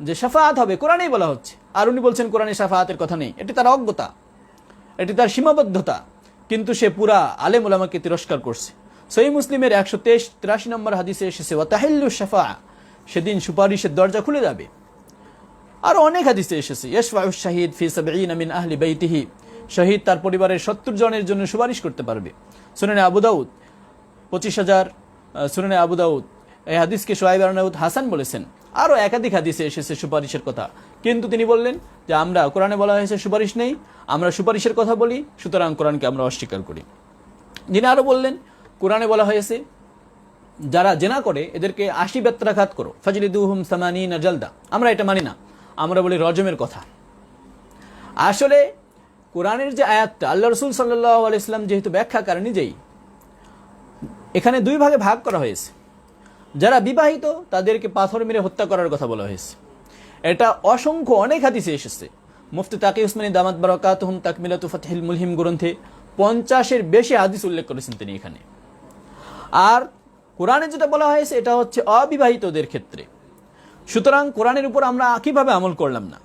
যে শাফাআত হবে, কোরআনেই বলা হচ্ছে। আর উনি বলছেন কোরআনে শাফাআতের কথা নেই। এটি তার অজ্ঞতা, এটি তার সীমাবদ্ধতা, কিন্তু সে পুরা আলেম উলামাকে তিরস্কার করছে। সহিহ মুসলিমের 183 নম্বর হাদিসে এসেছে, ওয়া তাহিল্লু শাফাআ, সেদিন সুপারিশের দরজা খুলে যাবে। আর অনেক হাদিসে এসেছে, ইয়াশফাউ শাহিদ ফি 70 মিন আহলি বাইতিহি, শহীদ তার পরিবারের 70 জনের জন্য সুপারিশ করতে পারবে। সুনানে আবু দাউদ 25,000, সুনানে আবু দাউদ এই হাদিসকে শুআইব আরনাউত হাসান বলেছেন। আরও একাধিক হাদিসে এসেছে সুপারিশের কথা, কিন্তু তিনি বললেন যে আমরা কোরআনে বলা হয়েছে সুপারিশ নেই, আমরা সুপারিশের কথা বলি, সুতরাং কোরআনকে আমরা অস্বীকার করি। যিনি আরও বললেন কোরআনে বলা হয়েছে যারা জেনা করে এদেরকে 80 বেত্রাঘাত করো, ফাজলিদুহুম 80 জালদা। আমরা এটা মানি না, আমরা বলি রজমের কথা। আসলে কোরআনের যে আয়াতটা আল্লাহ রাসূল সাল্লাল্লাহু আলাইহি ওয়াসাল্লাম যেহেতু ব্যাখ্যা করে নিজেই, এখানে দুই ভাগে ভাগ করা হয়েছে। যারা বিবাহিত তাদেরকে পাথর মেরে হত্যা করার কথা বলা হয়েছে। এটা অসংখ্য অনেক হাদিসে এসেছে। মুফতি তাকি উসমানী দামাত বারাকাতুহুম তাকমিলাতু ফাতহিল মুলহিম গ্রন্থে 50-এর বেশি হাদিস উল্লেখ করেছেন তিনি এখানে। আর কোরআনে যেটা বলা হয়েছে এটা হচ্ছে অবিবাহিতদের ক্ষেত্রে। সুতরাং কোরআনের উপর আমরা কিভাবে আমল করলাম না?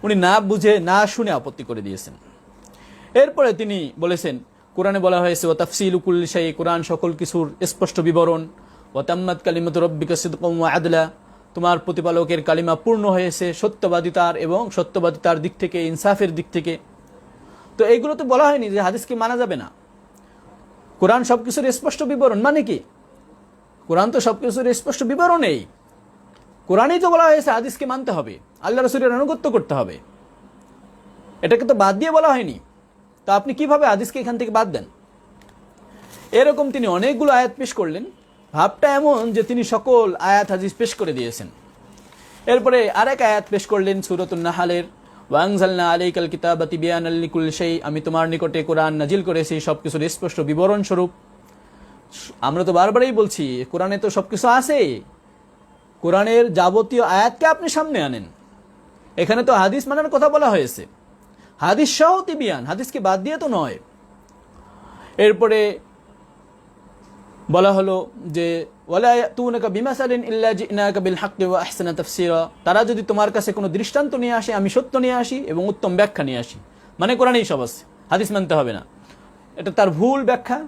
উনি না বুঝে না শুনে আপত্তি করে দিয়েছেন। এরপরে তিনি বলেছেন কোরআনে বলা হয়েছে ওয়া তাফসিলু কুল্লি শাই, কোরআন সকল কিছুর স্পষ্ট বিবরণ। ওয়া তাম্মাত কালিমাতু রাব্বিকা সিদকাম ওয়া আদলা, তোমার প্রতিপালকের কালিমা পূর্ণ হয়েছে সত্যবাদিতার এবং সত্যবাদিতার দিক থেকে, ইনসাফের দিক থেকে। তো এইগুলো তো বলা হয়নি যে হাদিসকে মানা যাবে না। কোরআন সবকিছুর স্পষ্ট বিবরণ মানে কি? কোরআন তো সবকিছুর স্পষ্ট বিবরণেই। কোরআনেই তো বলা হয়েছে হাদিসকে মানতে হবে, আল্লাহ রাসূলের আনুগত্য করতে হবে। এটাকে তো বাদ দিয়ে বলা হয়নি। তা আপনি কিভাবে হাদিসকে এখান থেকে বাদ দেন? এরকম তিনি অনেকগুলো আয়াত পেশ করলেন। ভাবটা এমন যে তিনি সকল আয়াত হাদিস পেশ করে দিয়েছেন। এরপরে আরেক আয়াত পেশ করলেন সূরাতুন নাহলের, ওয়া আনজালনা আলাইকাল কিতাবা তিবয়ানাল লিকুল্লি শাই, আমি তোমার নিকটে কোরআন নাজিল করেছি সবকিছুর স্পষ্ট বিবরণ স্বরূপ। আমরা তো বারবারই বলছি কোরআনে তো সবকিছু আছে। কোরআনের যাবতীয় আয়াতকে আপনি সামনে আনেন। এখানে তো হাদিস মানার কথা বলা হয়েছে, হাদিস সহ তিবিয়ান, হাদিসকে বাদ দিয়ে তো নয়। এরপরে বলা হলো যে ওয়ালা ইয়াতুনাকা বিমাসালিন ইল্লা জিনাকা বিল হাক্কি ওয়া আহসানা তাফসীরা, তারা যদি তোমার কাছে কোনো দৃষ্টান্ত নিয়ে আসে আমি সত্য নিয়ে আসি এবং উত্তম ব্যাখ্যা নিয়ে আসি। মানে কোরআনেই সব আছে, হাদিস মানতে হবে না। এটা তার ভুল ব্যাখ্যা।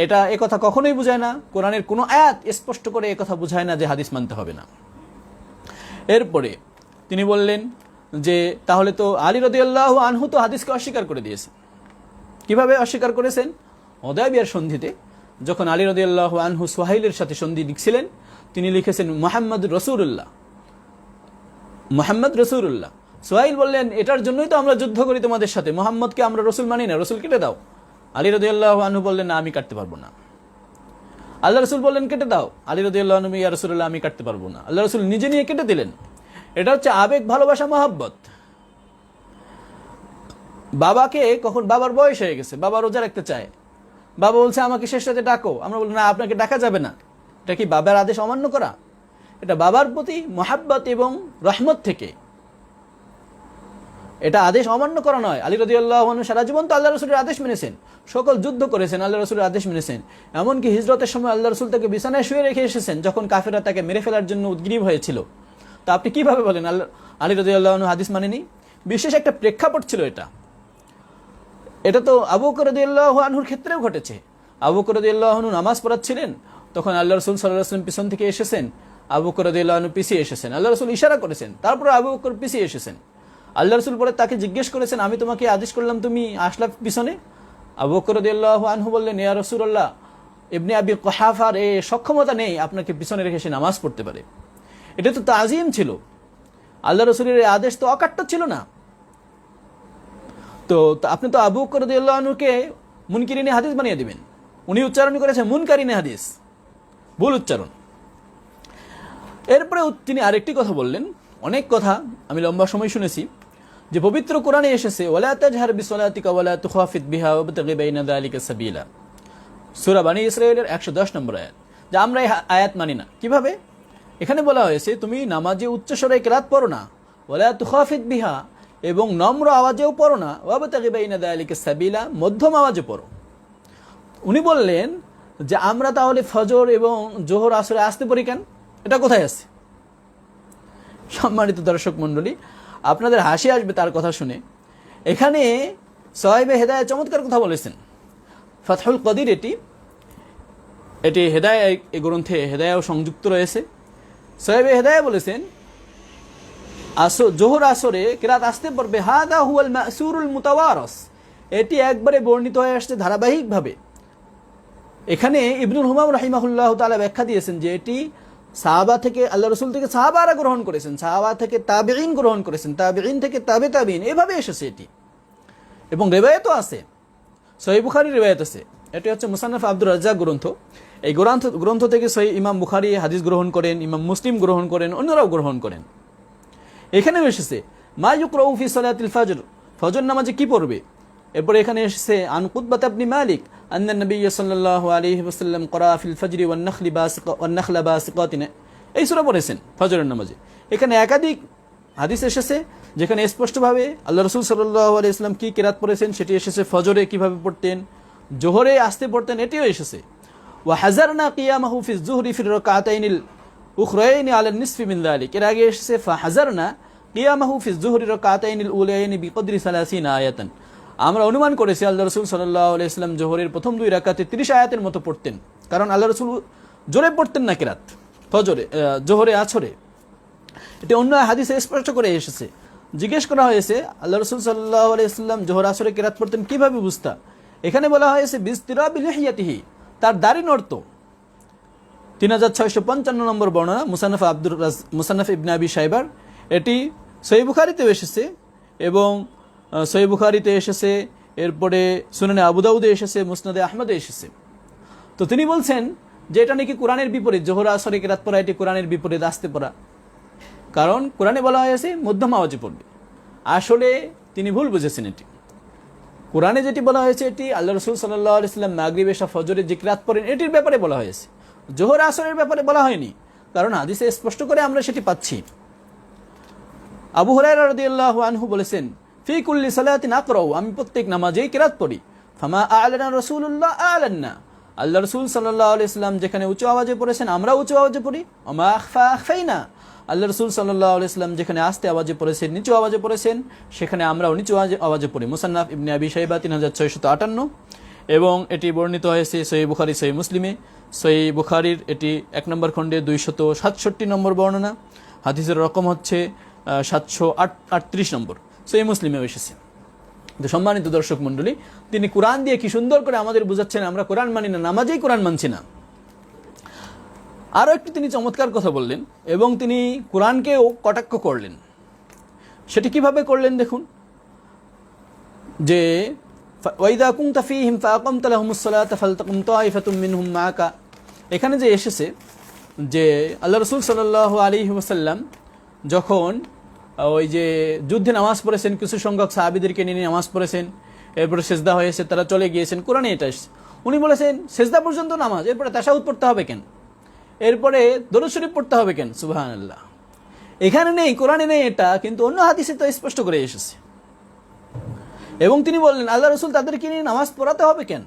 এটা কথা কখনোই বোঝায় না। কোরআনের কোনো আয়াত স্পষ্ট করে কথা বোঝায় না যে হাদিস মানতে হবে না। এরপরে তিনি বললেন যে তাহলে তো আলী রাদিয়াল্লাহু আনহু তো হাদিসকে অস্বীকার করে দিয়েছেন। কিভাবে অস্বীকার করেছেন? হুদায়বিয়ার সন্ধিতে যখন আলী রাদিয়াল্লাহু আনহু সুহাইলের সাথে সন্ধি লিখছিলেন, তিনি লিখেছেন মুহাম্মদ রাসূলুল্লাহ, মুহাম্মদ রাসূলুল্লাহ। সুহাইল বললেন এটার জন্যই তো আমরা যুদ্ধ করি তোমাদের সাথে, মুহাম্মদকে আমরা রসুল মানি না, রসুল কেটে দাও। আলী রাদিয়াল্লাহু আনহু বললেন না, আমি কাটতে পারবো না। আল্লাহ রসুল বললেন কেটে দাও। আলী রাদিয়াল্লাহু আনহু ইয়া রাসূলুল্লাহ আমি কাটতে পারবো না। আল্লাহ রসুল নিজে নিয়ে কেটে দিলেন। এটা হচ্ছে আবেগ, ভালোবাসা, মহব্বত। বাবাকে কখন বাবার বয়স হয়ে গেছে, বাবা রোজা রাখতে চায়, বাবা বলছে আমাকে শেষ রাতে ডাকো, আমরা বলি না আপনাকে ডাকা যাবে না। এটা কি বাবার আদেশ অমান্য করা? এটা বাবার প্রতি মহব্বত এবং রহমত থেকে, এটা আদেশ অমান্য করা নয়। আলী রাদিয়াল্লাহু আনহু সারা জীবন তো আল্লাহ রসুলের আদেশ মেনেছেন, সকল যুদ্ধ করেছেন, আল্লাহ রসুলের আদেশ মেনেছেন। এমনকি হিজরতের সময় আল্লাহ রসুল তাকে বিছানায় শুয়ে রেখে এসেছেন যখন কাফেররা তাকে মেরে ফেলার জন্য উদ্গ্রীব হয়েছিল। তা আপনি কিভাবে বলেন আলী রাদিয়াল্লাহু আনহু হাদিস মানেনি? বিশেষ একটা প্রেক্ষাপট ছিল এটা। এটা তো আবু বকর রাদিয়াল্লাহু আনহুর ক্ষেত্রেও ঘটেছে। আবু বকর রাদিয়াল্লাহু আনহু নামাজ পড়াচ্ছিলেন, তখন আল্লাহ রসুল সাল্লাল্লাহু আলাইহি ওয়াসাল্লাম পিছন থেকে এসেছেন, আবু বকর রাদিয়াল্লাহু আনহু পিছিয়ে এসেছেন। আল্লাহ রসুল ইশারা করেছেন, তারপর আবু বকর পিছিয়ে এসেছেন। আল্লাহ রসুল পরে তাকে জিজ্ঞেস করেছেন আমি তোমাকে আদেশ করলাম তুমি আসলা পিছনে? আবু বকর রাদিয়াল্লাহু আনহু বললেন ইয়া রাসূলুল্লাহ, ইবনে আবি কুহাফার এই সক্ষমতা নেই আপনাকে পিছনে রেখে সে নামাজ পড়তে পারে। এটা তো তাজিম ছিল, আল্লাহ রসুলের এই আদেশ তো অকাট্য ছিল না। তো আপনি তো আবু বকর রাদিয়াল্লাহু আনহুকে মুনকিরিনে হাদিস বানিয়ে দিবেন। উনি উচ্চারণ করেছেন মুনকারিনে হাদিস, ভুল উচ্চারণ। এরপরে তিনি আরেকটি কথা বললেন, অনেক কথা আমি লম্বা সময় শুনেছি, যে পবিত্র কোরআনে এসেছে ওয়ালা তাজহার বিসলাতিকা ওয়ালা তুখাফিত বিহা ওয়াবতাগি বাইনা যালিকা সাবিলা, সূরা বনী ইসরাঈলের 110 নম্বর আয়াত। যে আমরা এই আয়াত মানি না। কিভাবে? এখানে বলা হয়েছে তুমি নামাজে উচ্চস্বরে কিরাত পড়ো না, ওয়ালা তুখাফিত বিহা, এবং নম্র আওয়াজেও পড়ো না, ওয়াবতাগি বাইনা যালিকা সাবিলা, মধ্যম আওয়াজে পড়ো। উনি বললেন যে আমরা তাহলে ফজর এবং জোহর আসরে আসতে পারি কেন? এটা কোথায় আছে? সম্মানিত দর্শক মণ্ডলী, আপনাদের হাসি আসবে তার কথা শুনে। এখানে সাহিবে হেদায়েত চমৎকার কথা বলেছেন। ফাতহুল কদির এটি হেদায়েত, এই গ্রন্থে হেদায়েত সংযুক্ত রয়েছে। সাহিবে হেদায়েত বলেছেন জোহর আসরে কিরাত আসতে পারবে, হাদা হুয়াল মাসুরুল মুতাওয়ারাস, এটি একবারে বর্ণিত হয়ে আসছে ধারাবাহিকভাবে। এখানে ইবনুল হুমাম রাহিমাহুল্লাহ তাআলা ব্যাখ্যা দিয়েছেন যে এটি সাহাবা থেকে, আল্লাহ রসুল থেকে সাহাবারা গ্রহণ করেছেন, সাহাবা থেকে তাবেঈন গ্রহণ করেছেন, তাবেঈন থেকে তাবে তাবেঈন, এভাবে এসেছে এটি। এবং রিওয়ায়াতও আছে, সহিহ বুখারী রিওয়ায়াত আছে। এটি হচ্ছে মুসান্নাফ আব্দুর রাজ্জাক গ্রন্থ। এই গ্রন্থ থেকে সহিহ ইমাম বুখারী হাদিস গ্রহণ করেন, ইমাম মুসলিম গ্রহণ করেন, অন্যরাও গ্রহণ করেন। এখানেও এসেছে মা ইউকরাউ ফি সালাতিল ফজর, ফজর নামাজে কি পড়বে। এরপরে এখানে এসেছে আন কুতবাত ইবনে মালিক আন্না নবী সাল্লাল্লাহু আলাইহি ওয়াসাল্লাম ক্বরা ফিল ফজরি ওয়ান নাখলা বাসিকাতিন, এই সূরা পড়েছেন ফজরের নামাজে। এখানে একাধিক হাদিস এসেছে যেখানে স্পষ্টভাবে আল্লাহ রাসূল সাল্লাল্লাহু আলাইহি ওয়াসাল্লাম কি কিরাত পড়েছেন সেটি এসেছে। ফজরে কিভাবে পড়তেন, জোহরে আসতে পড়তেন, এটিও এসেছে। ওয়া হাজারনা কিয়ামাহু ফি যুহরি ফি রাকাতাইনিল উখরাইনি আলা নিসফি মিন যালিক, এর আগে এসেছে ফা হাজারনা কিয়ামাহু ফি যুহরি রাকাতাইনিল উলাইনি বিকদরি 30 আয়াতান। আমরা অনুমান করেছি আল্লাহ রসুল সাল্লাল্লাহু আলাইহি ওয়াসাল্লাম জোহরের প্রথম 2 রাকাতে 30 আয়াতের মতো পড়তেন, কারণ আল্লাহ রসুল জোরে পড়তেন না কিরাত ফজরে, জোহরে, আসরে। এটি অন্য হাদিসে স্পষ্ট করে এসেছে। জিজ্ঞেস করা হয়েছে আল্লাহ রসুল সাল্লাল্লাহু আলাইহি ওয়াসাল্লাম জোহর আসরে কিরাত পড়তেন কিভাবে বুঝতা। এখানে বলা হয়েছে বিস্তিরাবি লিহিয়াতিহি, তার দাড়ি নড়ত। 3655 নম্বর বর্ণনা মুসান্নাফ ইবনে আবি শাইবার। এটি সহিহ বুখারীতেও এসেছে এবং সহিহ বুখারীতে এসেছে, এরপরে সুনানে আবু দাউদে এসেছে, মুসনাদে আহমদে এসেছে। তো তিনি বলছেন যে এটা নাকি কোরআনের বিপরীত, জোহর আসরে কিরাত পড়া এটি কোরআনের বিপরীত, আসতে পড়া। কারণ কোরআনে বলা হয়েছে মধ্যম আওয়াজে পড়বে। আসলে তিনি ভুল বুঝেছেন। এটি কোরআনে যেটি বলা হয়েছে এটি আল্লাহ রসুল সাল্লাল্লাহু আলাইহি ওয়াসাল্লাম মাগরিব এশা ফজরে যে কিরাত পড়েন এটির ব্যাপারে বলা হয়েছে, জোহর আসরের ব্যাপারে বলা হয়নি। কারণ হাদিসে স্পষ্ট করে আমরা সেটি পাচ্ছি। আবু হুরায়রা রাদিয়াল্লাহু আনহু বলেছেন ফি কুল্লি সালাতিন আকরাউ, আমি প্রত্যেক নামাজেই কিরাত পড়ি। ফামা আ'লানা রাসূলুল্লাহ আ'লানা, আল্লাহ রাসূল সাল্লাল্লাহু আলাইহি ওয়াসাল্লাম যেখানে উঁচু আওয়াজে পড়েছেন আমরা উঁচু আওয়াজে পড়ি। ওমা আখফাইনা, আল্লাহ রাসূল সাল্লাল্লাহু আলাইহি ওয়াসাল্লাম যেখানে আস্তে আওয়াজে পড়েছেন, নিচু আওয়াজে পড়েছেন, সেখানে আমরাও নিচু আওয়াজে পড়ি। মুসান্নাফ ইবনে আবি শাইবা 3658, এবং এটি বর্ণিত হয়েছে সহিহ বুখারী, সহিহ মুসলিমে। সহিহ বুখারীর এটি 1 নম্বর খণ্ডে 267 নম্বর বর্ণনা, হাদিসের রকম হচ্ছে 738 নম্বর, সহিহ মুসলিমেও এসেছে। তো সম্মানিত দর্শক মণ্ডলী, তিনি কোরআন দিয়ে কি সুন্দর করে আমাদের বুঝাচ্ছেন আমরা কোরআন মানি না, নামাজেই কোরআন মানছি না। আরও একটি তিনি চমৎকার কথা বললেন এবং তিনি কোরআনকেও কটাক্ষ করলেন। সেটি কিভাবে করলেন দেখুন, যে ওয়াইদা কুনতা ফীহিম ফাআকামতা লাহুমুস সালাতা ফালতাকুম তাইফাতুম মিনহুম মাআকা, এখানে যে এসেছে যে আল্লাহ রাসূল সাল্লাল্লাহু আলাইহি ওয়াসাল্লাম যখন ওই যে যুদ্ধে নামাজ পড়েছেন, কিছু সংখ্যক সাহাবীদেরকে নিয়ে নামাজ পড়েছেন, এরপরে সেজদা হয়েছে, তারা চলে গিয়েছেন, কোরআনে এটা এসেছে। উনি বলেছেন সেজদা পর্যন্ত নামাজ, এরপরে তাশাহুদ পড়তে হবে কেন, এরপরে দরুদ শরীফ পড়তে হবে কেন? সুবহানাল্লাহ। এখানে নেই, কোরআনে নেই এটা, কিন্তু অন্য হাদিসে তো স্পষ্ট করে এসেছে। এবং তিনি বললেন আল্লাহ রসুল তাদেরকে নিয়ে নামাজ পড়াতে হবে কেন,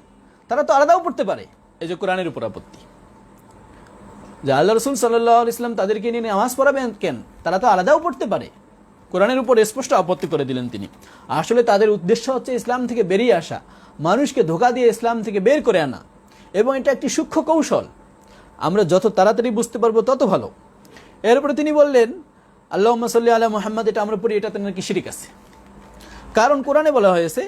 তারা তো আলাদাও পড়তে পারে। এই যে কোরআনের উপর আপত্তি, যে আল্লাহ রসুল সাল্লাল্লাহু আলাইহি ওয়াসাল্লাম তাদেরকে নিয়ে নামাজ পড়াবেন কেন, তারা তো আলাদাও পড়তে পারে। কোরআনের উপর স্পষ্ট আপত্তি করে দিলেন তিনি। আসলে তাদের উদ্দেশ্য হচ্ছে ইসলাম থেকে বেরিয়ে আসা, মানুষকে ধোঁকা দিয়ে ইসলাম থেকে বের করে আনা, এবং এটা একটি সূক্ষ্ম কৌশল। আমরা যত তাড়াতাড়ি বুঝতে পারবো তত ভালো। এরপরে তিনি বললেন আল্লাহুম্মা সাল্লি আলা মুহাম্মাদ, এটা আমরা পড়ি, এটাতে নাকি শিরক আছে। কারণ কোরআনে বলা হয়েছে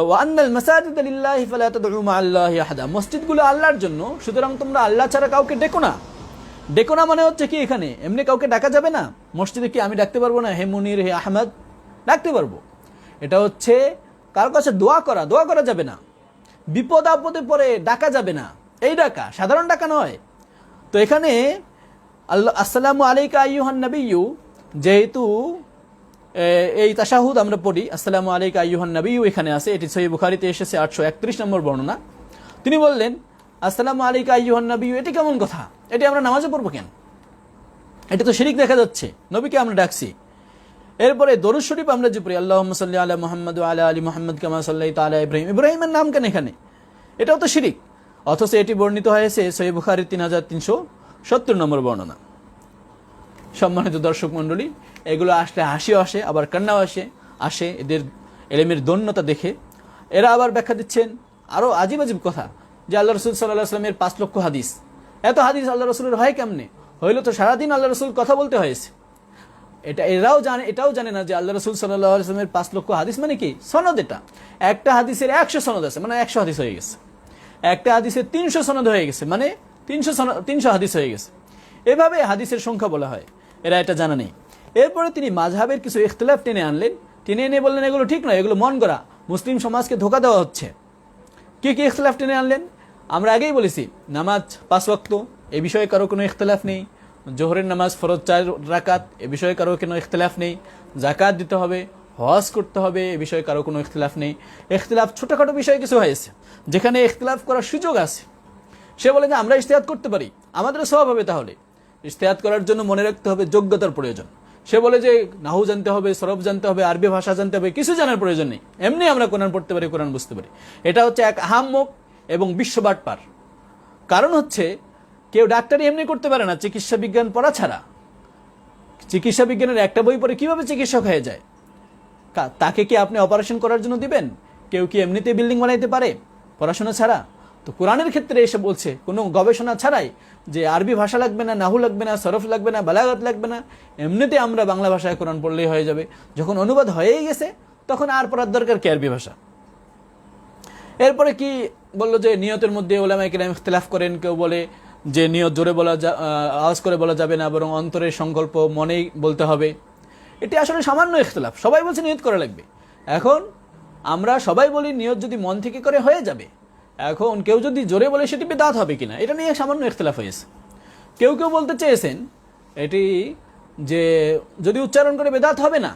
ওয়া আন্নাল মাসাজিদা লিল্লাহি ফালা তাদউ মা'আল্লাহি আহাদা, মসজিদগুলো আল্লাহর জন্য, সুতরাং তোমরা আল্লাহ ছাড়া কাউকে ডেকো না। ডেকো না মানে হচ্ছে কি, এখানে এমনি কাউকে ডাকা যাবে না। মসজিদে কি আমি ডাকতে পারবো না হে মুনির, হে আহমদ? ডাকতে পারবো। এটা হচ্ছে কারোর কাছে দোয়া করা যাবে না। বিপদ আপদে পড়ে ডাকা যাবে না, এই ডাকা সাধারণ ডাকা নয়। তো এখানে আল্লাহ আসসালামু আলাইকা আইয়ুহান নবিয়্যু, যেহেতু এই তাশাহুদ আমরা পড়ি, আসসালামু আলাইকা আইয়ুহান নবী, এখানে আছে, এটি সহিহ বুখারীতে এসেছে 831 নম্বর বর্ণনা। তিনি বললেন আসসালামু আলাইকা আইয়ুহান নবী, এটি কেমন কথা? এটি আমরা নামাজে পড়বো কেন? এটা তো শিরিক দেখা যাচ্ছে, নবীকে আমরা ডাকছি। এরপরে দরুদ শরীফ আমরা যে পড়ি, আল্লাহুম্মা সাল্লি আলা মুহাম্মাদ ওয়া আলা আলি মুহাম্মাদ কামা সাল্লাইতা আলা ইব্রাহিম, ইব্রাহিমের নাম কেন এখানে? এটাও তো শিরিক। অথচ এটি বর্ণিত হয়েছে সহিহ বুখারীর 3370 নম্বর বর্ণনা। সম্মানিত দর্শক মণ্ডলী, এগুলো আসলে হাসিও আসে, আবার কান্নাও আসে এদের এলেমের দন্যতা দেখে। এরা আবার ব্যাখ্যা দিচ্ছেন আরও আজীব আজীব কথা, যে আল্লাহ রসুল সাল্লাহ আসলামের 5 লক্ষ হাদিস। এত হাদিস আল্লাহ রসুলের হয় কেমনে? হইলো তো সারাদিন আল্লাহ রসুল কথা বলতে হয়েছে। এটাও জানে না যে আল্লাহ রসুল সাল্লাহ আসলামের 5 লক্ষ হাদিস মানে কি সনদ। এটা একটা হাদিসের 100 সনদ আছে, মানে 100 হাদিস হয়ে গেছে। একটা হাদিসের 300 সনদ হয়ে গেছে, মানে 300 হাদিস হয়ে গেছে। এভাবে হাদিসের সংখ্যা বলা হয়, এরা এটা জানা নেই। এরপরে তিনি মাযহাবের কিছু ইখতিলাফ টেনে আনলেন, টেনে এনে বললেন এগুলো ঠিক নয়, এগুলো মন গড়া, মুসলিম সমাজকে ধোঁকা দেওয়া হচ্ছে। কি কি ইখতিলাফ টেনে আনলেন? আমরা আগেই বলেছি, নামাজ 5 ওয়াক্ত, এ বিষয়ে কারো কোনো ইখতিলাফ নেই। জোহরের নামাজ ফরজ 4 রাকাত, এ বিষয়ে কারো কোনো ইখতিলাফ নেই। যাকাত দিতে হবে, হজ করতে হবে, এ বিষয়ে কারো কোনো ইখতিলাফ নেই। ইখতিলাফ ছোটখাটো বিষয়ে কিছু হয়েছে, যেখানে ইখতিলাফ করার সুযোগ আছে। সে বলে যে আমরা ইজতিহাদ করতে পারি, আমাদের সওয়াব হবে। তাহলে ইজতিহাদ করার জন্য মনে রাখতে হবে যোগ্যতার প্রয়োজন। সে বলে যে নাহু জানতে হবে, সরফ জানতে হবে, আরবি ভাষা জানতে হবে, কিছু জানার প্রয়োজন নেই, এমনি আমরা কোরআন পড়তে পারি, কোরআন বুঝতে পারি। এটা হচ্ছে এক আহাম্মক এবং বিশ্ববাটপার। কারণ হচ্ছে কেউ ডাক্তারি এমনি করতে পারে না চিকিৎসা বিজ্ঞান পড়া ছাড়া। চিকিৎসা বিজ্ঞানের একটা বই পড়ে কিভাবে চিকিৎসক হয়ে যায়? তাকে কি আপনি অপারেশন করার জন্য দিবেন? কেউ কি এমনিতে বিল্ডিং বানাইতে পারে পড়াশোনা ছাড়া? তো কোরআনের ক্ষেত্রে এসে বলছে কোনো গবেষণা ছাড়াই যে আরবি ভাষা লাগবে না, নাহু লাগবে না, সরফ লাগবে না, বালাগাত লাগবে না, এমনিতে আমরা বাংলা ভাষায় কোরআন পড়লেই হয়ে যাবে। যখন অনুবাদ হয়েই গেছে তখন আর পড়ার দরকার কি আরবি ভাষা? এরপরে কি বললো যে নিয়তের মধ্যে উলামায়ে কেরাম ইখতিলাফ করেন। কেউ বলে যে নিয়ত জোরে আওয়াজ করে বলা যাবে না, বরং অন্তরের সংকল্প মনেই বলতে হবে। এটি আসলে সামান্য ইখতিলাফ, সবাই বলছে নিয়ত করা লাগবে। এখন আমরা সবাই বলি নিয়ত যদি মন থেকে করে হয়ে যাবে। এখন কেউ যদি জোরে বলে সেটি বিদআত হবে কিনা, এটা নিয়ে সামান্য ইখতিলাফ হয়েছে। কেউ বলতে চেয়েছেন এটি যে যদি উচ্চারণ করে বিদআত হবে না,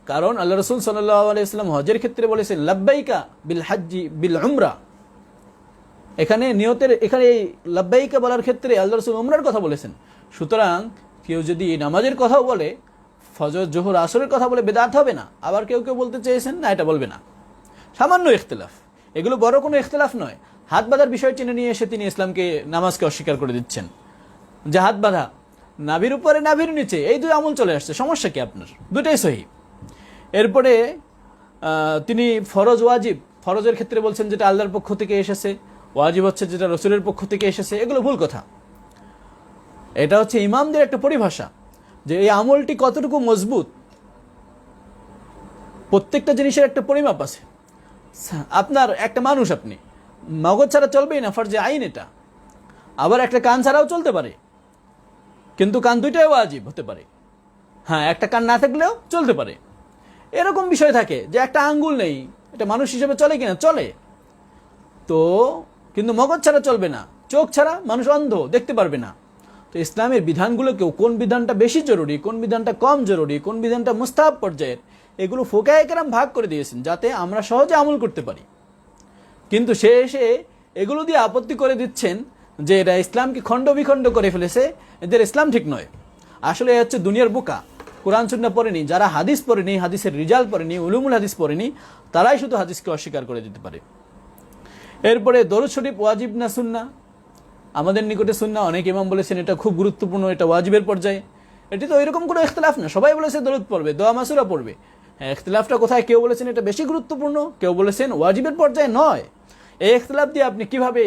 কারণ আল্লাহ রাসূল সাল্লাল্লাহু আলাইহি ওয়াসাল্লাম হজের ক্ষেত্রে বলেছেন লাব্বাইকা বিল হাজ্জি বিল উমরা। এখানে নিয়তের এই লাব্বাইকা বলার ক্ষেত্রে আল্লাহ রাসূল উমরার কথা বলেছেন। সুতরাং কেউ যদি নামাজের কথাও বলে, ফজর জোহর আসরের কথা বলে, বিদআত হবে না। আবার কেউ বলতে চেয়েছেন না, এটা বলবে না। সামান্য ইখতিলাফ, এগুলো বড় কোনো ইখতিলাফ নয়। হাত বাঁধার বিষয় টেনে নিয়ে এসে তিনি ইসলামকে নামাজকে অস্বীকার করে দিচ্ছেন, যে হাত বাঁধা নাভির উপরে নাভির নিচে এই 2 আমল চলে আসছে, সমস্যা কি আপনার? দুটাই সহি। এরপরে তিনি ফরজ ওয়াজিব, ফরজের ক্ষেত্রে বলছেন যেটা আল্লাহর পক্ষ থেকে এসেছে, ওয়াজিব হচ্ছে যেটা রসুলের পক্ষ থেকে এসেছে। এগুলো ভুল কথা। এটা হচ্ছে ইমামদের একটা পরিভাষা যে এই আমলটি কতটুকু মজবুত। প্রত্যেকটা জিনিসের একটা পরিমাপ আছে। আপনার একটা মানুষ, আপনি মগজ ছাড়া চলবেই না, ফরজে আইন এটা। আবার একটা কান ছাড়াও চলতে পারে, কিন্তু কান দুইটাই ওয়াজিব হতে পারে। হ্যাঁ, একটা কান না থাকলেও চলতে পারে। এরকম বিষয় থাকে যে একটা আঙ্গুল নেই, এটা মানুষ হিসেবে চলে কিনা? চলে তো, কিন্তু মগজ ছাড়া চলবে না, চোখ ছাড়া মানুষ অন্ধ, দেখতে পারবে না। তো ইসলামের বিধানগুলোকেও কোন বিধানটা বেশি জরুরি, কোন বিধানটা কম জরুরি, কোন বিধানটা মুস্তাহাব পর্যায়ের, এগুলো ফুকায়ে কেরাম ভাগ করে দিয়েছেন যাতে আমরা সহজে আমল করতে পারি। কিন্তু সে এসে এগুলো দিয়ে আপত্তি করে দিচ্ছেন যে এরা ইসলামকে খণ্ড বিখণ্ড করে ফেলেছে, এদের ইসলাম ঠিক নয়। আসলে হচ্ছে দুনিয়ার বোকা, কোরআন সুন্নাহ পড়েনি, যারা হাদিস পড়েনি, হাদিসের রিজাল পড়েনি, উলুমুল হাদিস পড়েনি, তারাই শুধু হাদিসকে অস্বীকার করে দিতে পারে। এরপরে দরুদ শরীফ ওয়াজিব না সুন্নাহ? আমাদের নিকটে সুন্নাহ, অনেক ইমাম বলেছেন এটা খুব গুরুত্বপূর্ণ, এটা ওয়াজিবের পর্যায়ে। এটি তো এরকম কোনো ইখতিলাফ না, সবাই বলেছে দরুদ পড়বে, দোয়া মাসুরা পড়বে। হ্যাঁ, ইখতিলাফটা কোথায়? কেউ বলেছেন এটা বেশি গুরুত্বপূর্ণ, কেউ বলেছেন ওয়াজিবের পর্যায়ে নয়। এই ইখতিলাফ দিয়ে আপনি কিভাবে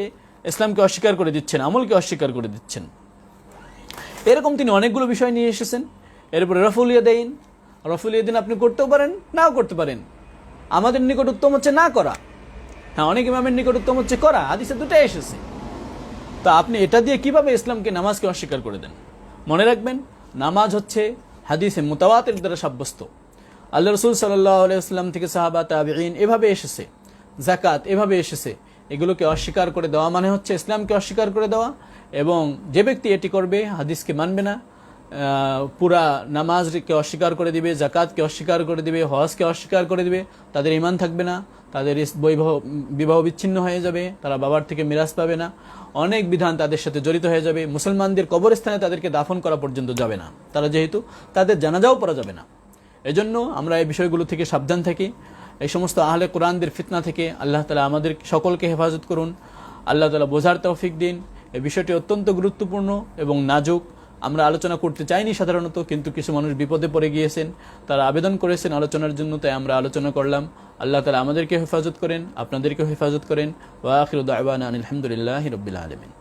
ইসলামকে অস্বীকার করে দিচ্ছেন, আমলকে অস্বীকার করে দিচ্ছেন? এরকম তিনি অনেকগুলো বিষয় নিয়ে এসেছেন। এরপরে রফুল ইয়াদাইন আপনি করতেও পারেন, নাও করতে পারেন। আমাদের নিকট উত্তম হচ্ছে না করা। হ্যাঁ, অনেক ইমামের নিকট উত্তম হচ্ছে করা, হাদিসে দুটাই এসেছে। তা আপনি এটা দিয়ে কিভাবে ইসলামকে, নামাজকে অস্বীকার করে দেন? মনে রাখবেন, নামাজ হচ্ছে হাদিসে মুতাওয়াতির দ্বারা সাব্যস্ত। আল্লাহ রাসূল সাল্লাল্লাহু আলাইহি ওয়াসাল্লাম থেকে সাহাবা, তাবিঈন এভাবে এসেছে। যাকাত এভাবে এসেছে। এগুলোকে অস্বীকার করে দেওয়া মানে হচ্ছে ইসলামকে অস্বীকার করে দেওয়া। এবং যে ব্যক্তি এটি করবে, হাদিসকে মানবে না, পুরা নামাজকে অস্বীকার করে দিবে, জাকাতকে অস্বীকার করে দিবে, হজকে অস্বীকার করে দিবে, তাদের ঈমান থাকবে না, তাদের বিবাহ বিচ্ছিন্ন হয়ে যাবে, তারা বাবার থেকে মিরাজ পাবে না, অনেক বিধান তাদের সাথে জড়িত হয়ে যাবে, মুসলমানদের কবরস্থানে তাদেরকে দাফন করা পর্যন্ত যাবে না, তারা যেহেতু তাদের জানাজাও পড়া যাবে না। এজন্য আমরা এই বিষয়গুলো থেকে সাবধান থাকি। এই সমস্ত আহলে কোরআনদের ফিতনা থেকে আল্লাহ তাআলা আমাদের সকলকে হেফাজত করুন। আল্লাহ তাআলা বোঝার তৌফিক দিন। এই বিষয়টি অত্যন্ত গুরুত্বপূর্ণ এবং নাজুক। আমরা আলোচনা করতে চাইনি সাধারণত, কিন্তু কিছু মানুষ বিপদে পড়ে গিয়েছেন, তারা আবেদন করেছেন আলোচনার জন্য, তাই আমরা আলোচনা করলাম। আল্লাহ তাআলা আমাদেরকে হেফাজত করেন, আপনাদেরকেও হেফাজত করেন। ওয়া আখিরু দাওয়ানা আনিল হামদুলিল্লাহি রাব্বিল আলামিন।